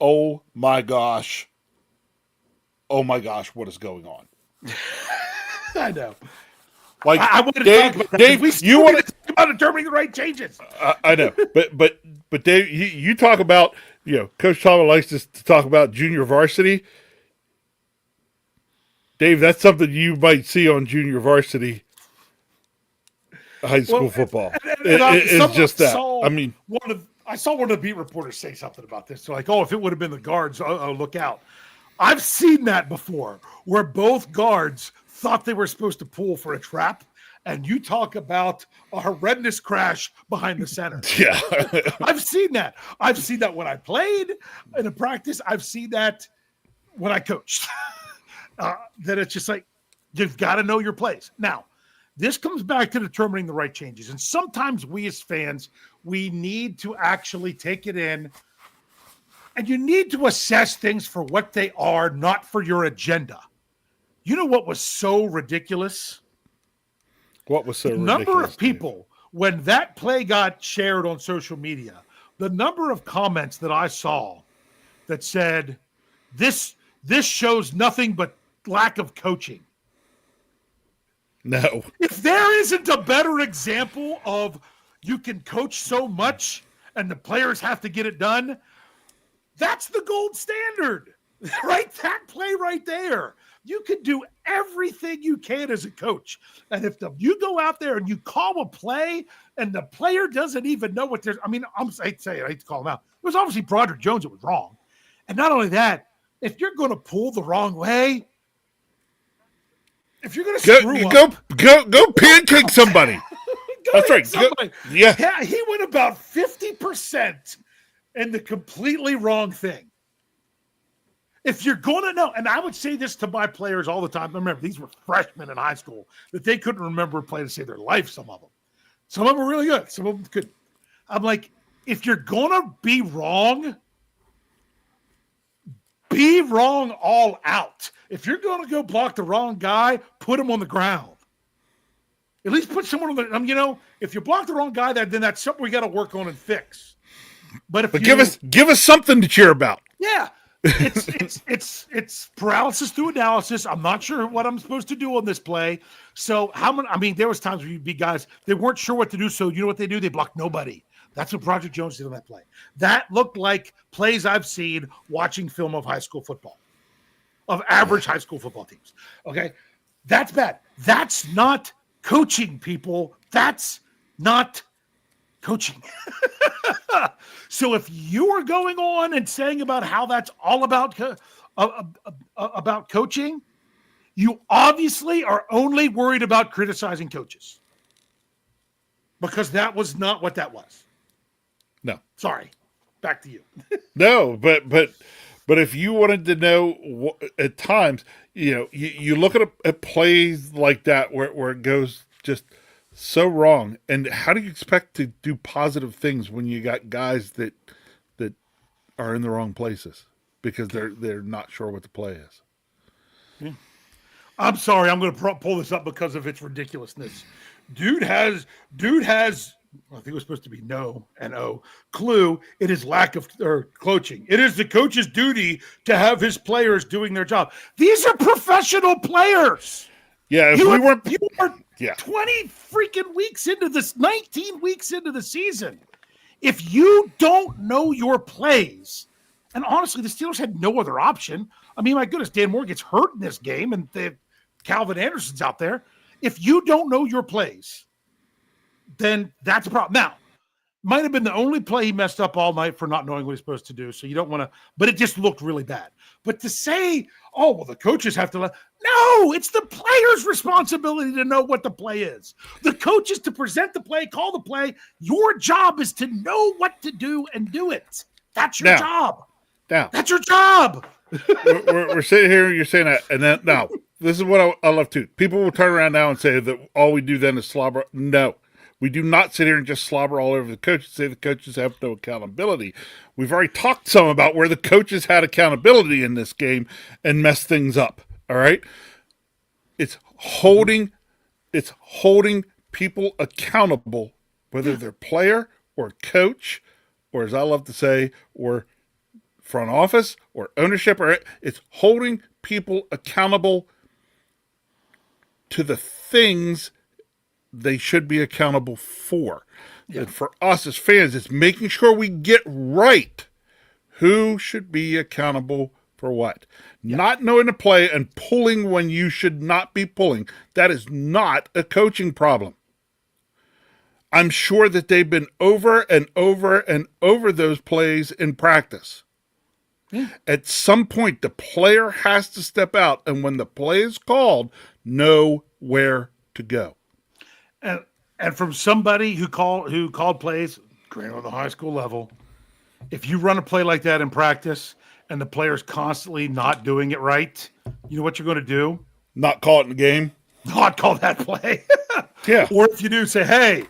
Oh my gosh. Oh my gosh, what is going on? I know. Like, I wanted Dave, to talk about that. Dave, We you want to talk about determining the right changes. I know, but Dave, you talk about, Coach Tomlin likes to talk about junior varsity. Dave, that's something you might see on junior varsity high school football. It's just that. I saw one of the beat reporters say something about this. They're like, "Oh, if it would have been the guards, look out." I've seen that before, where both guards thought they were supposed to pull for a trap, and you talk about a horrendous crash behind the center. Yeah. I've seen that. I've seen that when I played in a practice. I've seen that when I coached. That it's just like, you've got to know your plays. Now, this comes back to determining the right changes. And sometimes we as fans, we need to actually take it in, and you need to assess things for what they are, not for your agenda. You know what was so ridiculous? What was so ridiculous? The number of people, when that play got shared on social media, the number of comments that I saw that said, this shows nothing but lack of coaching. No. If there isn't a better example of you can coach so much and the players have to get it done, that's the gold standard, right? That play right there. You can do everything you can as a coach. And if you go out there and you call a play and the player doesn't even know what there's, I hate to call him out. It was obviously Broderick Jones that was wrong. And not only that, if you're going to pull the wrong way, if you're going to screw up, go pancake somebody. That's right. Yeah, he went about 50% in the completely wrong thing. If you're going to know, and I would say this to my players all the time. Remember, these were freshmen in high school that they couldn't remember a play to save their life. Some of them were really good. Some of them couldn't. I'm like, if you're going to be wrong all out. If you're going to go block the wrong guy, put him on the ground. At least put someone on the. If you block the wrong guy, then that's something we got to work on and fix. But give Yeah, it's paralysis through analysis. I'm not sure what I'm supposed to do on this play. So there was times where you'd be guys, they weren't sure what to do. So you know what they do? They blocked nobody. That's what Broderick Jones did on that play. That looked like plays I've seen watching film of high school football, of average high school football teams. Okay, that's bad. That's not coaching, people. That's not coaching. So if you are going on and saying about how that's all about coaching, you obviously are only worried about criticizing coaches, because that was not what that was. No. Sorry. Back to you. No, but if you wanted to know, at times, you look at plays like that where it goes just so wrong, and how do you expect to do positive things when you got guys that are in the wrong places because they're not sure what the play is? Yeah. I'm sorry, I'm going to pull this up because of its ridiculousness. Dude has. I think it was supposed to be no and O clue in his lack of coaching. It is the coach's duty to have his players doing their job. These are professional players. Yeah, you are 20 freaking weeks into this, 19 weeks into the season. If you don't know your plays, and honestly, the Steelers had no other option. My goodness, Dan Moore gets hurt in this game, and Calvin Anderson's out there. If you don't know your plays, then that's a problem. Now, might have been the only play he messed up all night for not knowing what he's supposed to do. So you don't want to, but it just looked really bad. But to say, oh, well, the coaches have to no, it's the player's responsibility to know what the play is. The coach is to present the play, call the play. Your job is to know what to do and do it. That's your job. Now, that's your job. we're sitting here, you're saying that, and then now, this is what I love too. People will turn around now and say that all we do then is slobber. No. We do not sit here and just slobber all over the coaches, say the coaches have no accountability. We've already talked some about where the coaches had accountability in this game and messed things up. All right? It's holding people accountable, whether they're player or coach, or as I love to say, or front office or ownership, or it's holding people accountable to the things they should be accountable for. Yeah. And for us as fans, it's making sure we get right who should be accountable for what. Yeah. Not knowing the play and pulling when you should not be pulling. That is not a coaching problem. I'm sure that they've been over and over and over those plays in practice. Yeah. At some point, the player has to step out, and when the play is called, know where to go. And from somebody who called plays, granted on the high school level, if you run a play like that in practice and the player's constantly not doing it right, you know what you're going to do? Not call it in the game. Not call that play. Yeah. Or if you do, say, hey,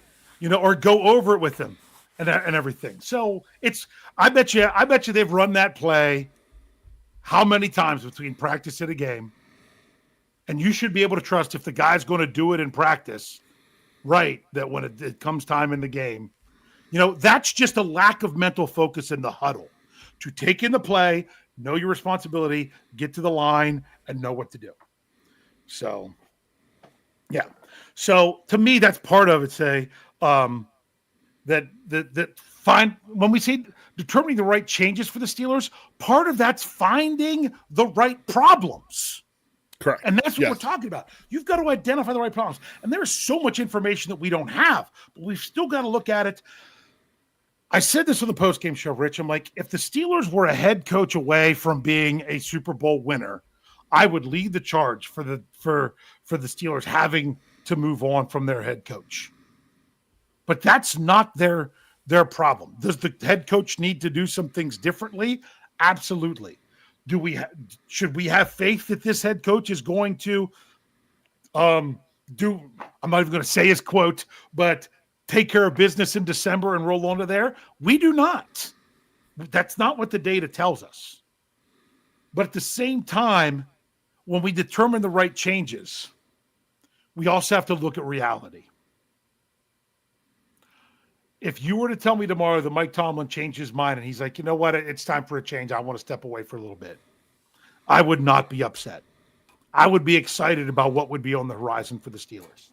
or go over it with them and everything. So I bet you they've run that play how many times between practice and a game, and you should be able to trust if the guy's going to do it in practice. Right, that when it comes time in the game, that's just a lack of mental focus in the huddle to take in the play, know your responsibility, get to the line, and know what to do. So, yeah. So to me, that's part of it. Say that when we say determining the right changes for the Steelers, part of that's finding the right problems. Correct. And that's what we're talking about. You've got to identify the right problems. And there's so much information that we don't have, but we've still got to look at it. I said this on the postgame show, Rich. I'm like, if the Steelers were a head coach away from being a Super Bowl winner, I would lead the charge for the Steelers having to move on from their head coach. But that's not their problem. Does the head coach need to do some things differently? Absolutely. Should we have faith that this head coach is going to I'm not even going to say his quote, but take care of business in December and roll on to there? We do not. That's not what the data tells us. But at the same time, when we determine the right changes, we also have to look at reality. If you were to tell me tomorrow that Mike Tomlin changed his mind and he's like, you know what, it's time for a change, I want to step away for a little bit, I would not be upset. I would be excited about what would be on the horizon for the Steelers.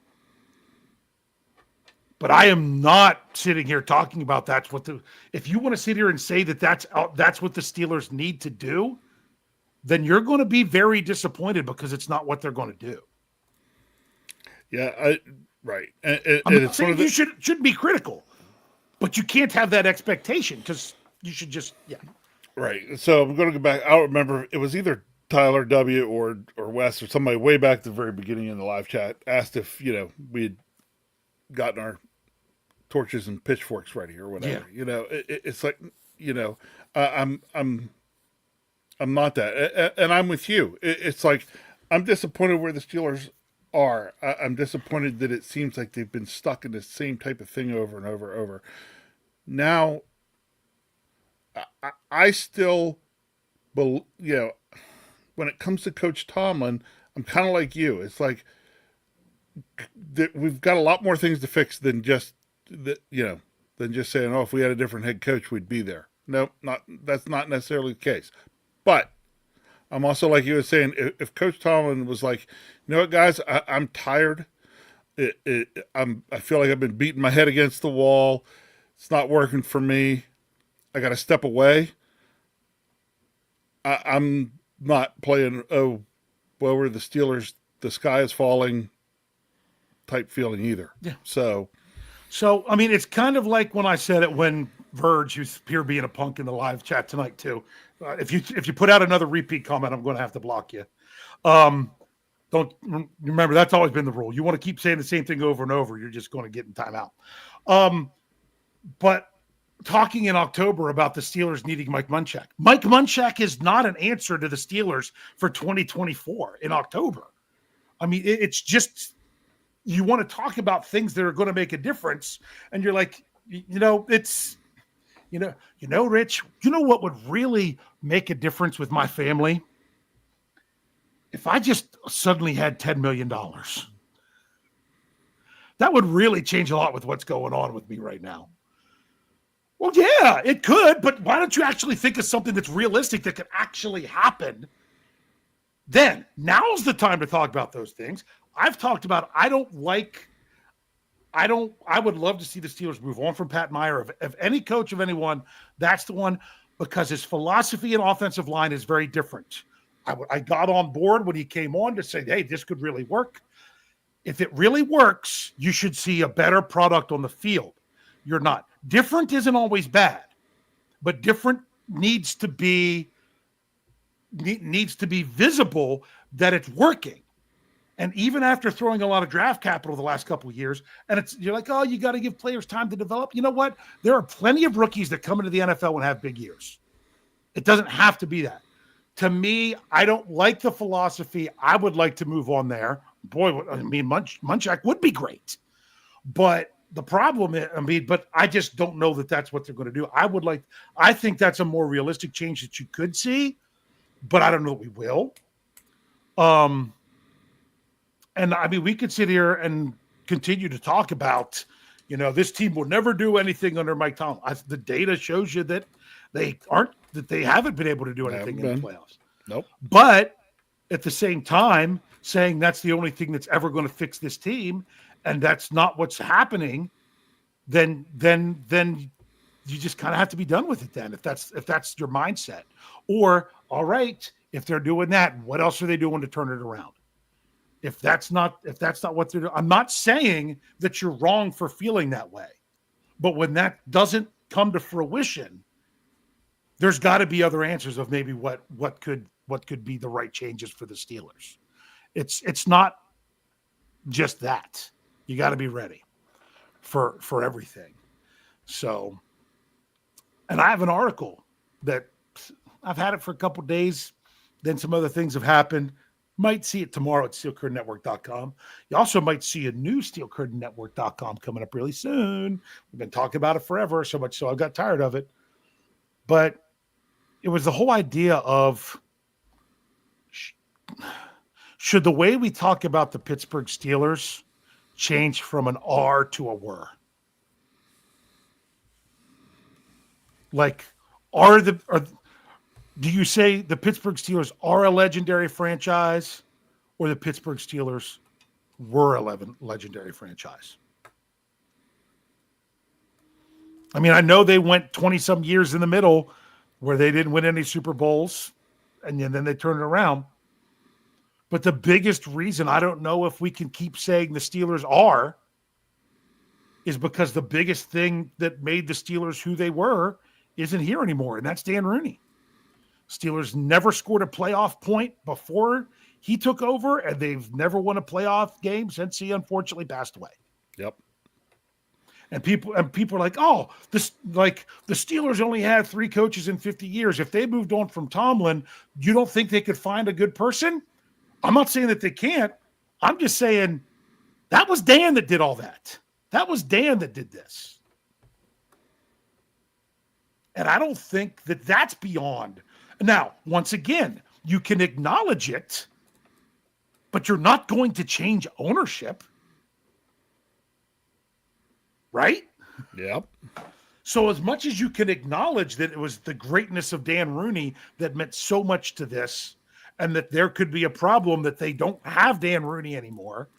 But I am not sitting here talking about if you want to sit here and say that that's what the Steelers need to do, then you're going to be very disappointed because it's not what they're going to do. Yeah, right. And I'm not saying you shouldn't be critical. But you can't have that expectation because you should just, Right. So I'm going to go back. I don't remember. It was either Tyler W. or Wes or somebody way back at the very beginning in the live chat asked if, we had gotten our torches and pitchforks ready or whatever. Yeah. It's like, I'm not that. And I'm with you. It's like, I'm disappointed where the Steelers are. I'm disappointed that it seems like they've been stuck in the same type of thing over and over and over. Now, I still, when it comes to Coach Tomlin, I'm kind of like you. It's like we've got a lot more things to fix than just saying, oh, if we had a different head coach, we'd be there. No, that's not necessarily the case. But I'm also like you were saying, if Coach Tomlin was like, you know what, guys, I'm tired. I feel like I've been beating my head against the wall. It's not working for me. I got to step away. I'm not playing, we're the Steelers, the sky is falling type feeling either. Yeah. So, So, I mean, it's kind of like when I said it when Verge, who's here being a punk in the live chat tonight too. If you put out another repeat comment, I'm going to have to block you. Don't remember, that's always been the rule. You want to keep saying the same thing over and over, you're just going to get in timeout. But talking in October about the Steelers needing Mike Munchak. Mike Munchak is not an answer to the Steelers for 2024 in October. I mean, it's just, you want to talk about things that are going to make a difference. And you're like, it's, Rich, what would really make a difference with my family? If I just suddenly had $10 million, that would really change a lot with what's going on with me right now. Well, yeah, it could, but why don't you actually think of something that's realistic that could actually happen? Then now's the time to talk about those things. I've talked about, I would love to see the Steelers move on from Pat Meyer. If any coach of anyone, that's the one, because his philosophy and offensive line is very different. I got on board when he came on to say, hey, this could really work. If it really works, you should see a better product on the field. You're not. Different isn't always bad, but different needs to be visible that it's working. And even after throwing a lot of draft capital the last couple of years, and you're like, oh, you got to give players time to develop. You know what? There are plenty of rookies that come into the NFL and have big years. It doesn't have to be that. To me, I don't like the philosophy. I would like to move on there. Boy, I mean, Munchak would be great. But the problem is, but I just don't know that that's what they're going to do. I think that's a more realistic change that you could see, but I don't know that we will. And I mean, we could sit here and continue to talk about, this team will never do anything under Mike Tomlin. The data shows you that they haven't been able to do anything in the playoffs. Nope. But at the same time, saying that's the only thing that's ever going to fix this team, and that's not what's happening, then you just kind of have to be done with it then, if that's your mindset. Or, all right, if they're doing that, what else are they doing to turn it around? If that's not what they're doing, I'm not saying that you're wrong for feeling that way. But when that doesn't come to fruition, there's got to be other answers of maybe what could be the right changes for the Steelers. It's not just that. You got to be ready for everything. So, and I have an article that I've had it for a couple days. Then some other things have happened. Might see it tomorrow at steelcurtainnetwork.com. You also might see a new steelcurtainnetwork.com coming up really soon. We've been talking about it forever, so much so I got tired of it. But it was the whole idea of, should the way we talk about the Pittsburgh Steelers change from an R to a were? Like, do you say the Pittsburgh Steelers are a legendary franchise, or the Pittsburgh Steelers were a legendary franchise? I mean, I know they went 20-some years in the middle where they didn't win any Super Bowls, and then they turned it around. But the biggest reason I don't know if we can keep saying the Steelers are is because the biggest thing that made the Steelers who they were isn't here anymore, and that's Dan Rooney. Steelers never scored a playoff point before he took over, and they've never won a playoff game since he unfortunately passed away. Yep. And people are like, oh, the Steelers only had 3 coaches in 50 years. If they moved on from Tomlin, you don't think they could find a good person? I'm not saying that they can't. I'm just saying that was Dan that did all that. That was Dan that did this. And I don't think that that's beyond. Now, once again, you can acknowledge it, but you're not going to change ownership. Right? Yep. So as much as you can acknowledge that it was the greatness of Dan Rooney that meant so much to this, and that there could be a problem that they don't have Dan Rooney anymore,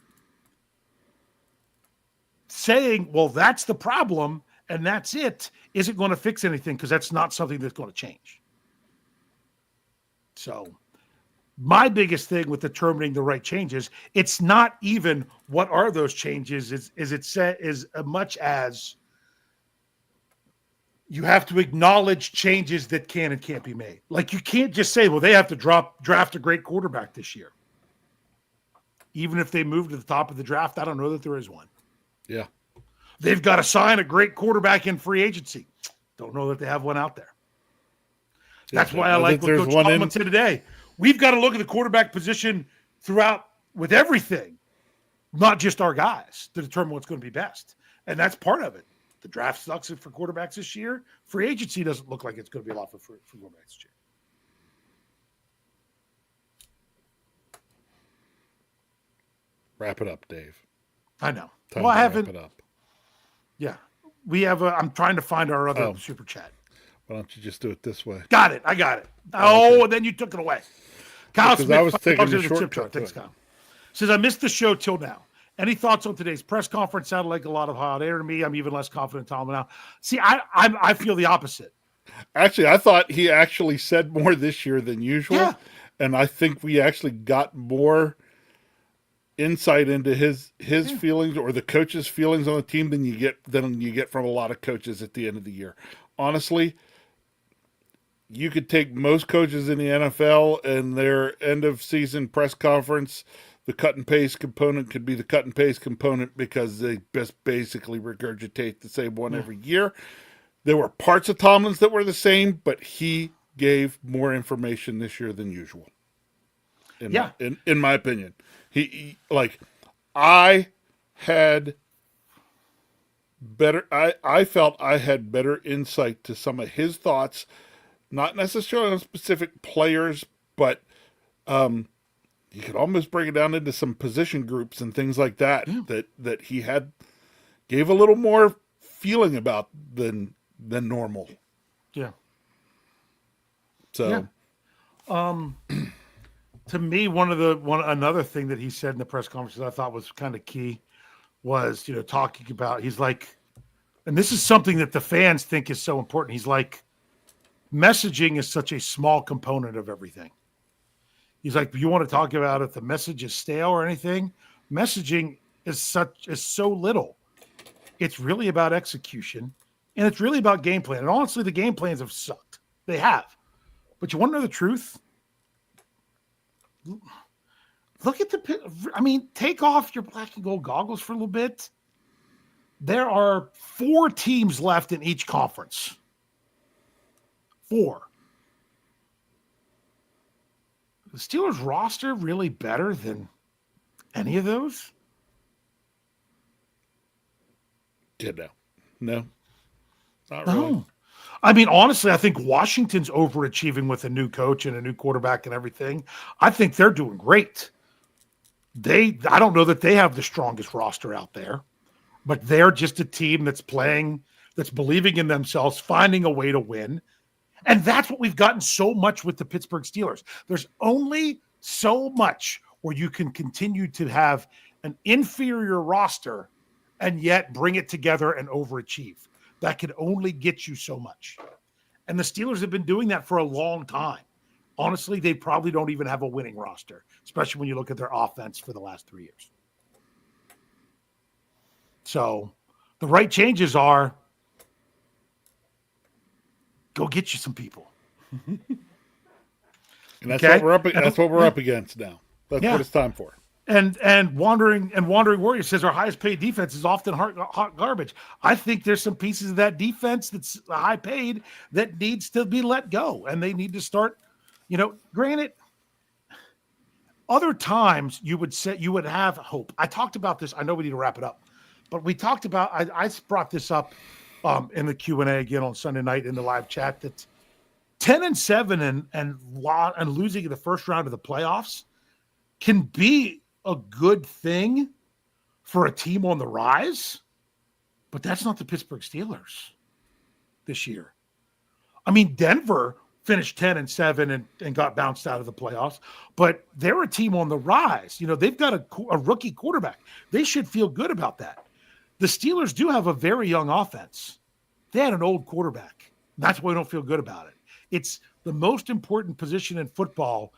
saying, well, that's the problem and that's it, isn't going to fix anything, because that's not something that's going to change. So My biggest thing with determining the right changes, it's not even what are those changes, is it set is much as you have to acknowledge changes that can and can't be made. Like you can't just say, well, they have to draft a great quarterback this year. Even if they move to the top of the draft, I don't know that there is one. Yeah. They've got to sign a great quarterback in free agency. Don't know that they have one out there. That's why I like what there's Coach one Tomlin in- said today. We've got to look at the quarterback position throughout with everything, not just our guys, to determine what's going to be best. And that's part of it. The draft sucks for quarterbacks this year. Free agency doesn't look like it's going to be a lot for quarterbacks this year. Wrap it up, Dave. I know. Time Well, to I wrap haven't. it up. Yeah. We have I'm trying to find our other Oh. super chat. Why don't you just do it this way? Got it. I got it. Oh, and then you took it away. Kyle Because Smith, I was taking the chip shortcut chart. to Thanks, it. Kyle. Says, I missed the show till now. Any thoughts on today's press conference? Sounded like a lot of hot air to me. I'm even less confident in Tomlin now. See, I feel the opposite. Actually, I thought he actually said more this year than usual. Yeah. And I think we actually got more insight into his feelings or the coach's feelings on the team than you get from a lot of coaches at the end of the year. Honestly, you could take most coaches in the NFL and their end of season press conference. The cut and paste component could be the cut and paste component because they just basically regurgitate the same one every year. There were parts of Tomlin's that were the same, but he gave more information this year than usual. In my opinion, he I had better. I felt I had better insight to some of his thoughts, not necessarily on specific players, but you could almost break it down into some position groups and things like that. That he gave a little more feeling about than normal. Yeah. So, To me, another thing that he said in the press conference that I thought was kind of key was, talking about, he's like, and this is something that the fans think is so important. He's like, messaging is such a small component of everything. He's like, you want to talk about if the message is stale or anything? Messaging is so little. It's really about execution, and it's really about game plan. And honestly, the game plans have sucked. They have. But you want to know the truth? Look at take off your black and gold goggles for a little bit. There are 4 teams left in each conference. 4. The Steelers roster really better than any of those? No, not No. really. I mean, honestly, I think Washington's overachieving with a new coach and a new quarterback and everything. I think they're doing great. I don't know that they have the strongest roster out there, but they're just a team that's playing, that's believing in themselves, finding a way to win. And that's what we've gotten so much with the Pittsburgh Steelers. There's only so much where you can continue to have an inferior roster and yet bring it together and overachieve. That could only get you so much. And the Steelers have been doing that for a long time. Honestly, they probably don't even have a winning roster, especially when you look at their offense for the last 3 years. So the right changes are go get you some people. And that's Okay. what we're up. That's what we're up against now. That's Yeah. what it's time for. And Wandering Warrior says our highest paid defense is often hot garbage. I think there's some pieces of that defense that's high paid that needs to be let go, and they need to start. Granted, other times you would have hope. I talked about this. I know we need to wrap it up, but we talked about. I brought this up in the Q&A again on Sunday night in the live chat that 10-7 and losing in the first round of the playoffs can be a good thing for a team on the rise, but that's not the Pittsburgh Steelers this year. I mean, Denver finished 10-7 and got bounced out of the playoffs, but they're a team on the rise. They've got a rookie quarterback. They should feel good about that. The Steelers do have a very young offense. They had an old quarterback. That's why we don't feel good about it. It's the most important position in football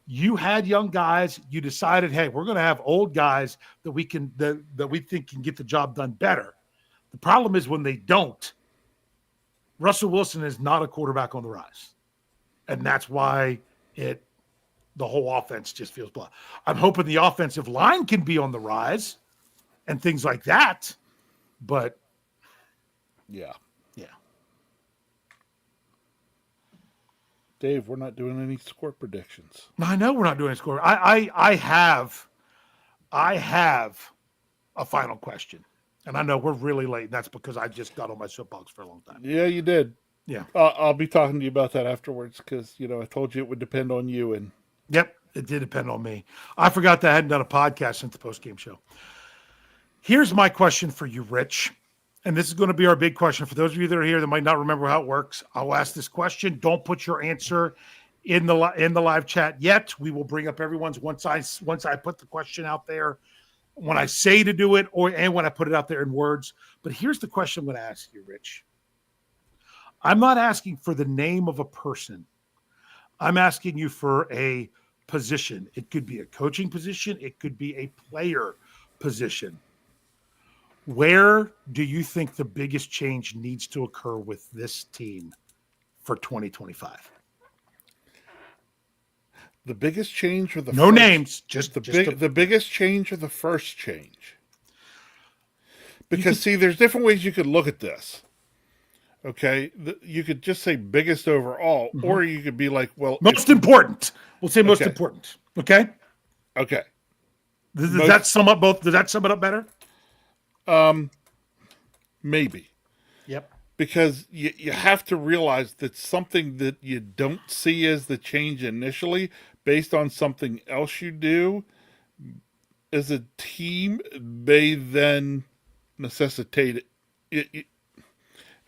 You had young guys. You decided, hey, we're going to have old guys that we think can get the job done better. The problem is when they don't, Russell Wilson is not a quarterback on the rise. And that's why the whole offense just feels blah. I'm hoping the offensive line can be on the rise and things like that. But Yeah. yeah. Dave, we're not doing any score predictions. I know we're not doing a score. I have a final question. And I know we're really late. And that's because I just got on my soapbox for a long time. Yeah, you did. Yeah. I'll be talking to you about that afterwards because, I told you it would depend on you. And Yep, it did depend on me. I forgot that I hadn't done a podcast since the post-game show. Here's my question for you, Rich. And this is going to be our big question. For those of you that are here that might not remember how it works, I'll ask this question. Don't put your answer in the live chat yet. We will bring up everyone's once I put the question out there, when I say to do it, and when I put it out there in words. But here's the question I'm going to ask you, Rich. I'm not asking for the name of a person. I'm asking you for a position. It could be a coaching position. It could be a player position. Where do you think the biggest change needs to occur with this team for 2025? the biggest change or the No first, names, just the biggest change or the first change? Because see, there's different ways you could look at this. Okay, you could just say biggest overall, or you could be like, well, most important. We'll say most Okay. important. Okay. okay, Does that sum up both? Does that sum it up better? maybe. Yep. Because you have to realize that something that you don't see as the change initially, based on something else you do, as a team, may then necessitate it.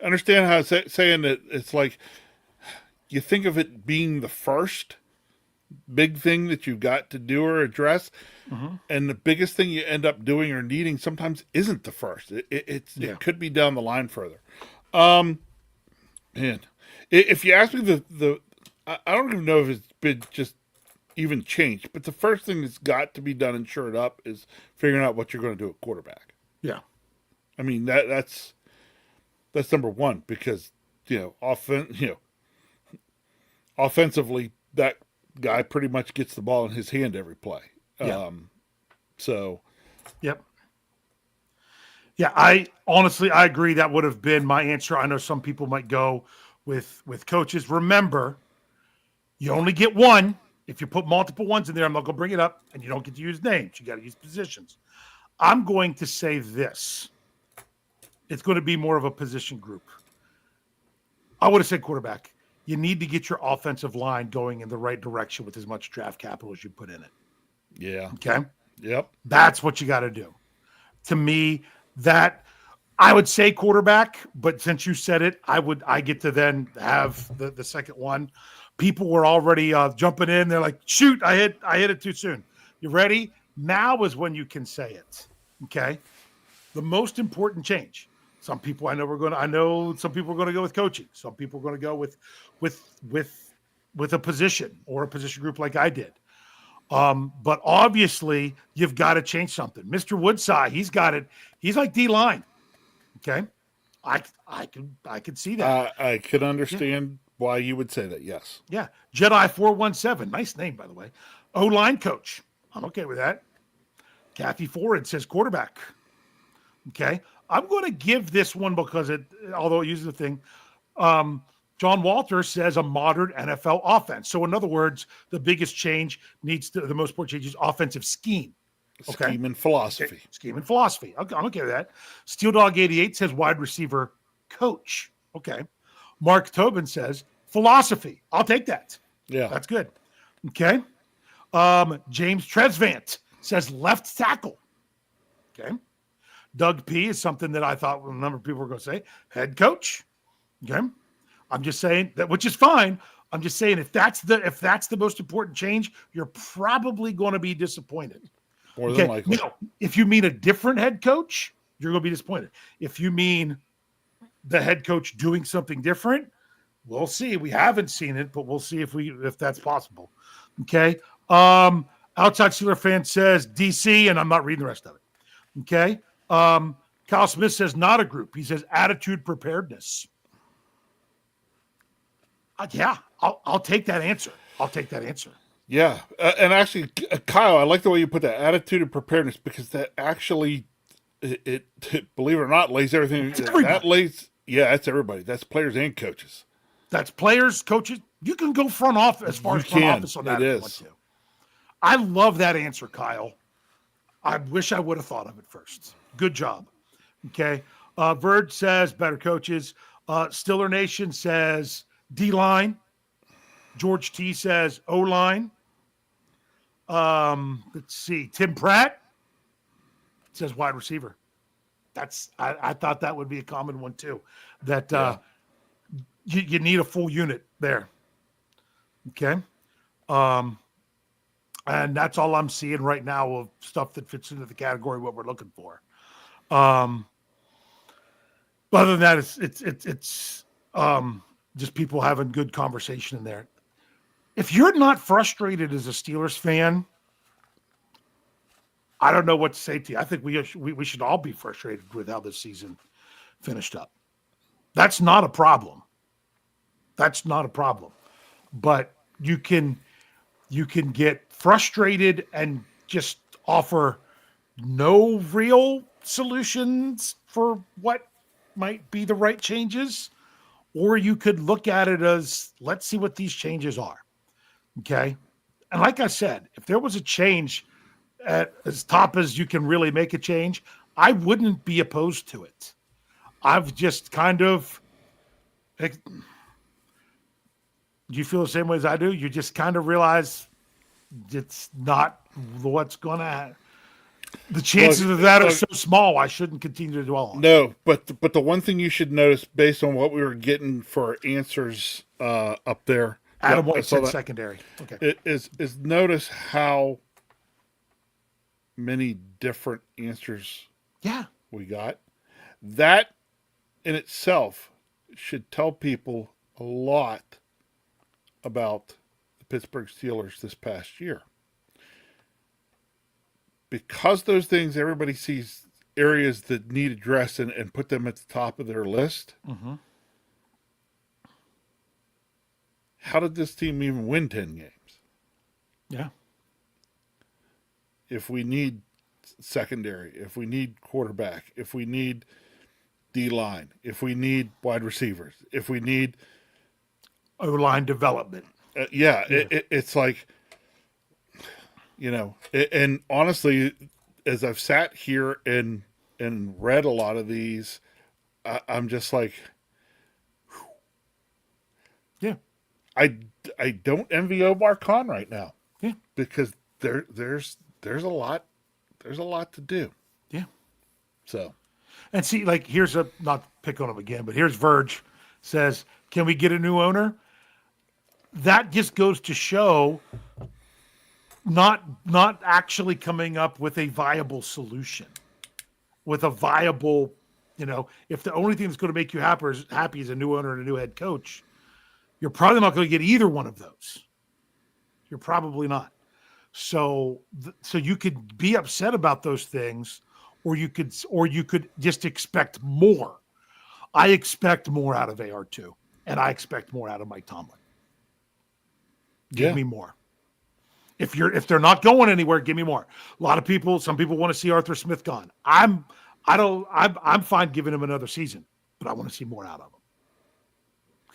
Understand how I'm saying that it's like you think of it being the first big thing that you've got to do or address, and the biggest thing you end up doing or needing sometimes isn't the first. It could be down the line further. Man, if you ask me I don't even know if it's been just even changed, but the first thing that's got to be done and shored up is figuring out what you're going to do at quarterback. Yeah. I mean that's number one, because offensively that guy pretty much gets the ball in his hand every play. Yeah. So Yep. Yeah, I agree. That would have been my answer. I know some people might go with coaches. Remember, you only get one. If you put multiple ones in there, I'm not going to bring it up, and you don't get to use names. You got to use positions. I'm going to say this. It's going to be more of a position group. I would have said quarterback. You need to get your offensive line going in the right direction with as much draft capital as you put in it. yeah, Okay? yep, That's what you got to do. To me, that I would say quarterback, but since you said it, I get to then have the second one. People were already jumping in. They're like, shoot, I hit it too soon. You ready? Now is when you can say it. Okay. The most important change. Some people I know some people are going to go with coaching. Some people are going to go with a position or a position group like I did. But obviously you've got to change something. Mr. Woodside, he's got it. He's like D-line. Okay. I can see that. I could understand why you would say that. Yes. Yeah. Jedi 417. Nice name, by the way. O-line coach. I'm okay with that. Kathy Ford says quarterback. Okay. I'm going to give this one because although it uses the thing, John Walter says a modern NFL offense. So in other words, the biggest change the most important change is offensive scheme. Okay. Scheme and philosophy. Okay. Scheme and philosophy. Okay, I'm okay with that. Steel Dog 88 says wide receiver coach. Okay. Mark Tobin says philosophy. I'll take that. Yeah. That's good. Okay. James Tresvant says left tackle. Okay. Doug P is something that I thought a number of people were going to say head coach. Okay. I'm just saying that, which is fine. I'm just saying if that's the most important change, you're probably going to be disappointed. More than likely. If you mean a different head coach, you're going to be disappointed. If you mean the head coach doing something different, we'll see. We haven't seen it, but we'll see if that's possible. Okay. Outside Steeler fan says DC, and I'm not reading the rest of it. Okay. Kyle Smith says not a group. He says attitude preparedness. Yeah, I'll take that answer. I'll take that answer. Yeah, and actually, Kyle, I like the way you put that attitude and preparedness because that actually, it believe it or not, lays everything. That lays, yeah, that's everybody. That's players and coaches. That's players, coaches. You can go front office as far as front office on that. It if you want to. I love that answer, Kyle. I wish I would have thought of it first. Good job. Okay. Verge says better coaches. Stiller Nation says D-line. George T says O-line. Let's see. Tim Pratt says wide receiver. I thought that would be a common one too. That you need a full unit there. Okay. And that's all I'm seeing right now of stuff that fits into the category what we're looking for. Other than that, it's just people having good conversation in there. If you're not frustrated as a Steelers fan, I don't know what to say to you. I think we should all be frustrated with how this season finished up. That's not a problem. That's not a problem. But you can get frustrated and just offer no real solutions for what might be the right changes, or you could look at it as, let's see what these changes are. Okay. And like I said, if there was a change at as top as you can really make a change, I wouldn't be opposed to it. I've just kind of, do you feel the same way as I do? You just kind of realize it's not what's going to, the chances of that are so small, I shouldn't continue to dwell on. No, but the one thing you should notice based on what we were getting for our answers up there, Adam White said secondary. Okay. Is notice how many different answers we got. That in itself should tell people a lot about the Pittsburgh Steelers this past year. Because those things, everybody sees areas that need addressed and put them at the top of their list. Mm-hmm. How did this team even win 10 games? Yeah. If we need secondary, if we need quarterback, if we need D-line, if we need wide receivers, if we need O-line development. It's like, and honestly, as I've sat here and read a lot of these, I'm just like, yeah, I don't envy Omar Khan right now. Yeah, because there's a lot to do. Yeah. So, and see, like, here's a, not to pick on him again, but here's Verge says, can we get a new owner? That just goes to show not actually coming up with a viable solution, with a viable, if the only thing that's going to make you happy is a new owner and a new head coach, you're probably not going to get either one of those. You're probably not. So you could be upset about those things, or you could just expect more. I expect more out of AR2, and I expect more out of Mike Tomlin. Give me more. If they're not going anywhere, give me more. Some people want to see Arthur Smith gone. I'm fine giving him another season, but I want to see more out of him.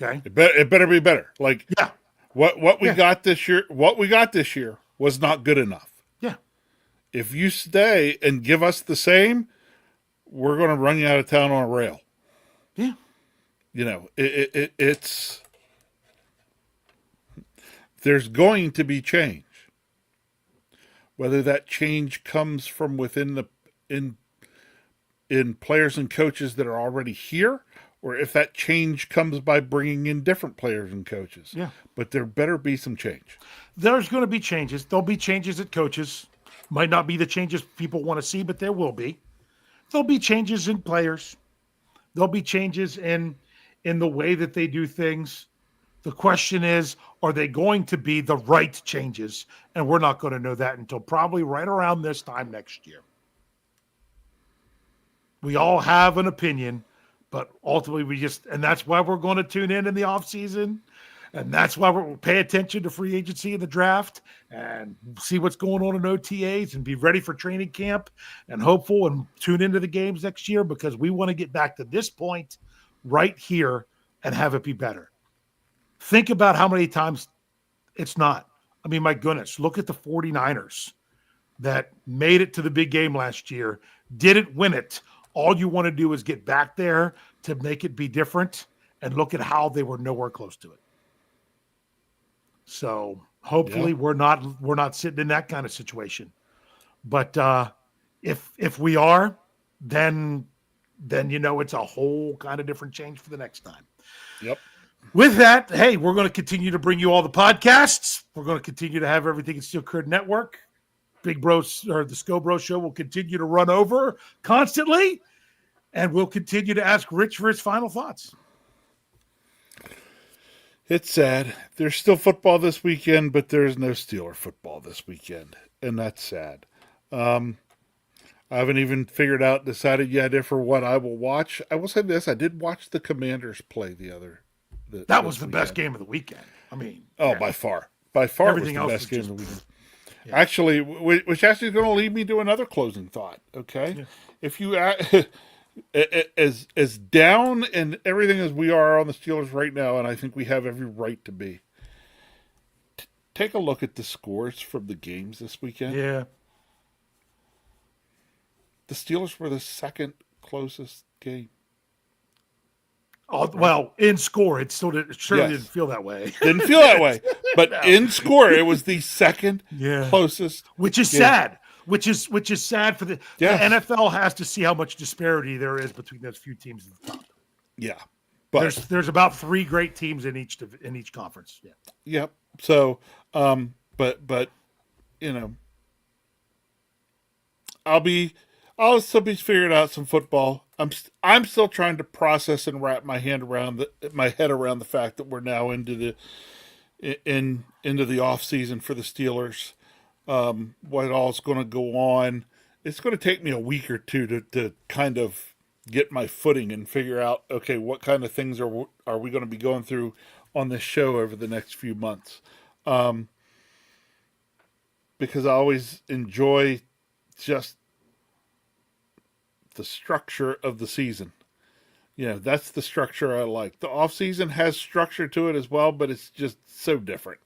Okay. It better be better. Like, yeah. What we got this year was not good enough. Yeah. If you stay and give us the same, we're going to run you out of town on a rail. Yeah. It's there's going to be change. Whether that change comes from within in players and coaches that are already here, or if that change comes by bringing in different players and coaches. Yeah. But there better be some change. There's going to be changes. There'll be changes at coaches. Might not be the changes people want to see, but there will be. There'll be changes in players. There'll be changes in the way that they do things. The question is, are they going to be the right changes? And we're not going to know that until probably right around this time next year. We all have an opinion, but ultimately and that's why we're going to tune in the offseason. And that's why we'll pay attention to free agency and the draft and see what's going on in OTAs and be ready for training camp and hopeful and tune into the games next year, because we want to get back to this point right here and have it be better. Think about how many times it's not. I mean, my goodness, look at the 49ers that made it to the big game last year, didn't win it. All you want to do is get back there to make it be different, and look at how they were nowhere close to it. So hopefully we're not sitting in that kind of situation. But if we are, then it's a whole kind of different change for the next time. Yep. With that, hey, we're going to continue to bring you all the podcasts. We're going to continue to have everything at Steel Curd Network. Big Bro, or the Scho Bro Show, will continue to run over constantly, and we'll continue to ask Rich for his final thoughts. It's sad. There's still football this weekend, but there's no Steeler football this weekend, and that's sad. I haven't even decided yet if or what I will watch. I will say this: I did watch the Commanders play That was the best game of the weekend. I mean, by far, everything it was the best game of the weekend. Yeah. Actually, which actually is going to lead me to another closing thought. Okay, yeah. If you as down and everything as we are on the Steelers right now, and I think we have every right to be, take a look at the scores from the games this weekend. Yeah, the Steelers were the second closest game. Oh, well, in score, it surely didn't feel that way. Didn't feel that way. But no. In score, it was the second closest. Which is sad. Which is sad for the NFL has to see how much disparity there is between those few teams at the top. Yeah. But there's about 3 great teams in each conference. Yeah. Yep. So but I'll still be figuring out some football. I'm still trying to process and wrap my head around the fact that we're now into the off season for the Steelers. What all is going to go on? It's going to take me a week or two to kind of get my footing and figure out, okay, what kind of things are we going to be going through on this show over the next few months? Because I always enjoy just the structure of the season. That's the structure I like. The off season has structure to it as well, but it's just so different.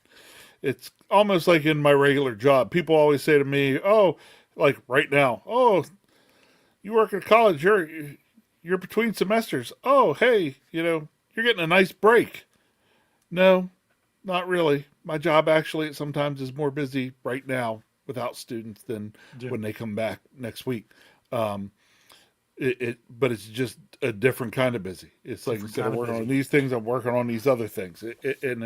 It's almost like in my regular job. People always say to me, "Oh, like right now, oh, you work at college, you're between semesters. Oh, hey, you're getting a nice break." No, not really. My job actually sometimes is more busy right now without students than when they come back next week. But it's just a different kind of busy. It's like instead of working on these things, I'm working on these other things, and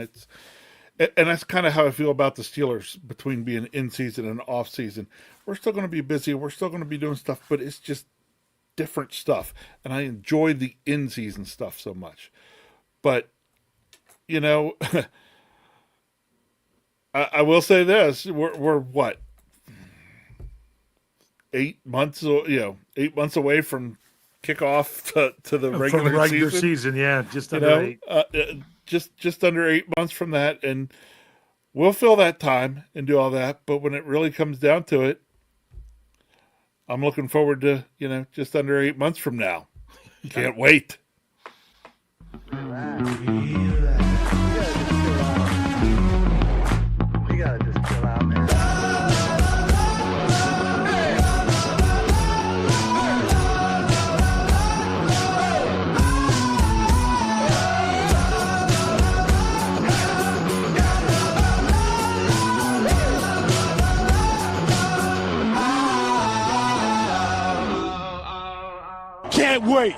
that's kind of how I feel about the Steelers between being in season and off season. We're still going to be busy. We're still going to be doing stuff, but it's just different stuff. And I enjoy the in season stuff so much. But I will say this: we're what? 8 months, 8 months away from kickoff to the regular season. Yeah, just under 8. Just under 8 months from that, and we'll fill that time and do all that. But when it really comes down to it, I'm looking forward to just under 8 months from now. Can't wait. Relax. You gotta just chill out, man. Can't wait.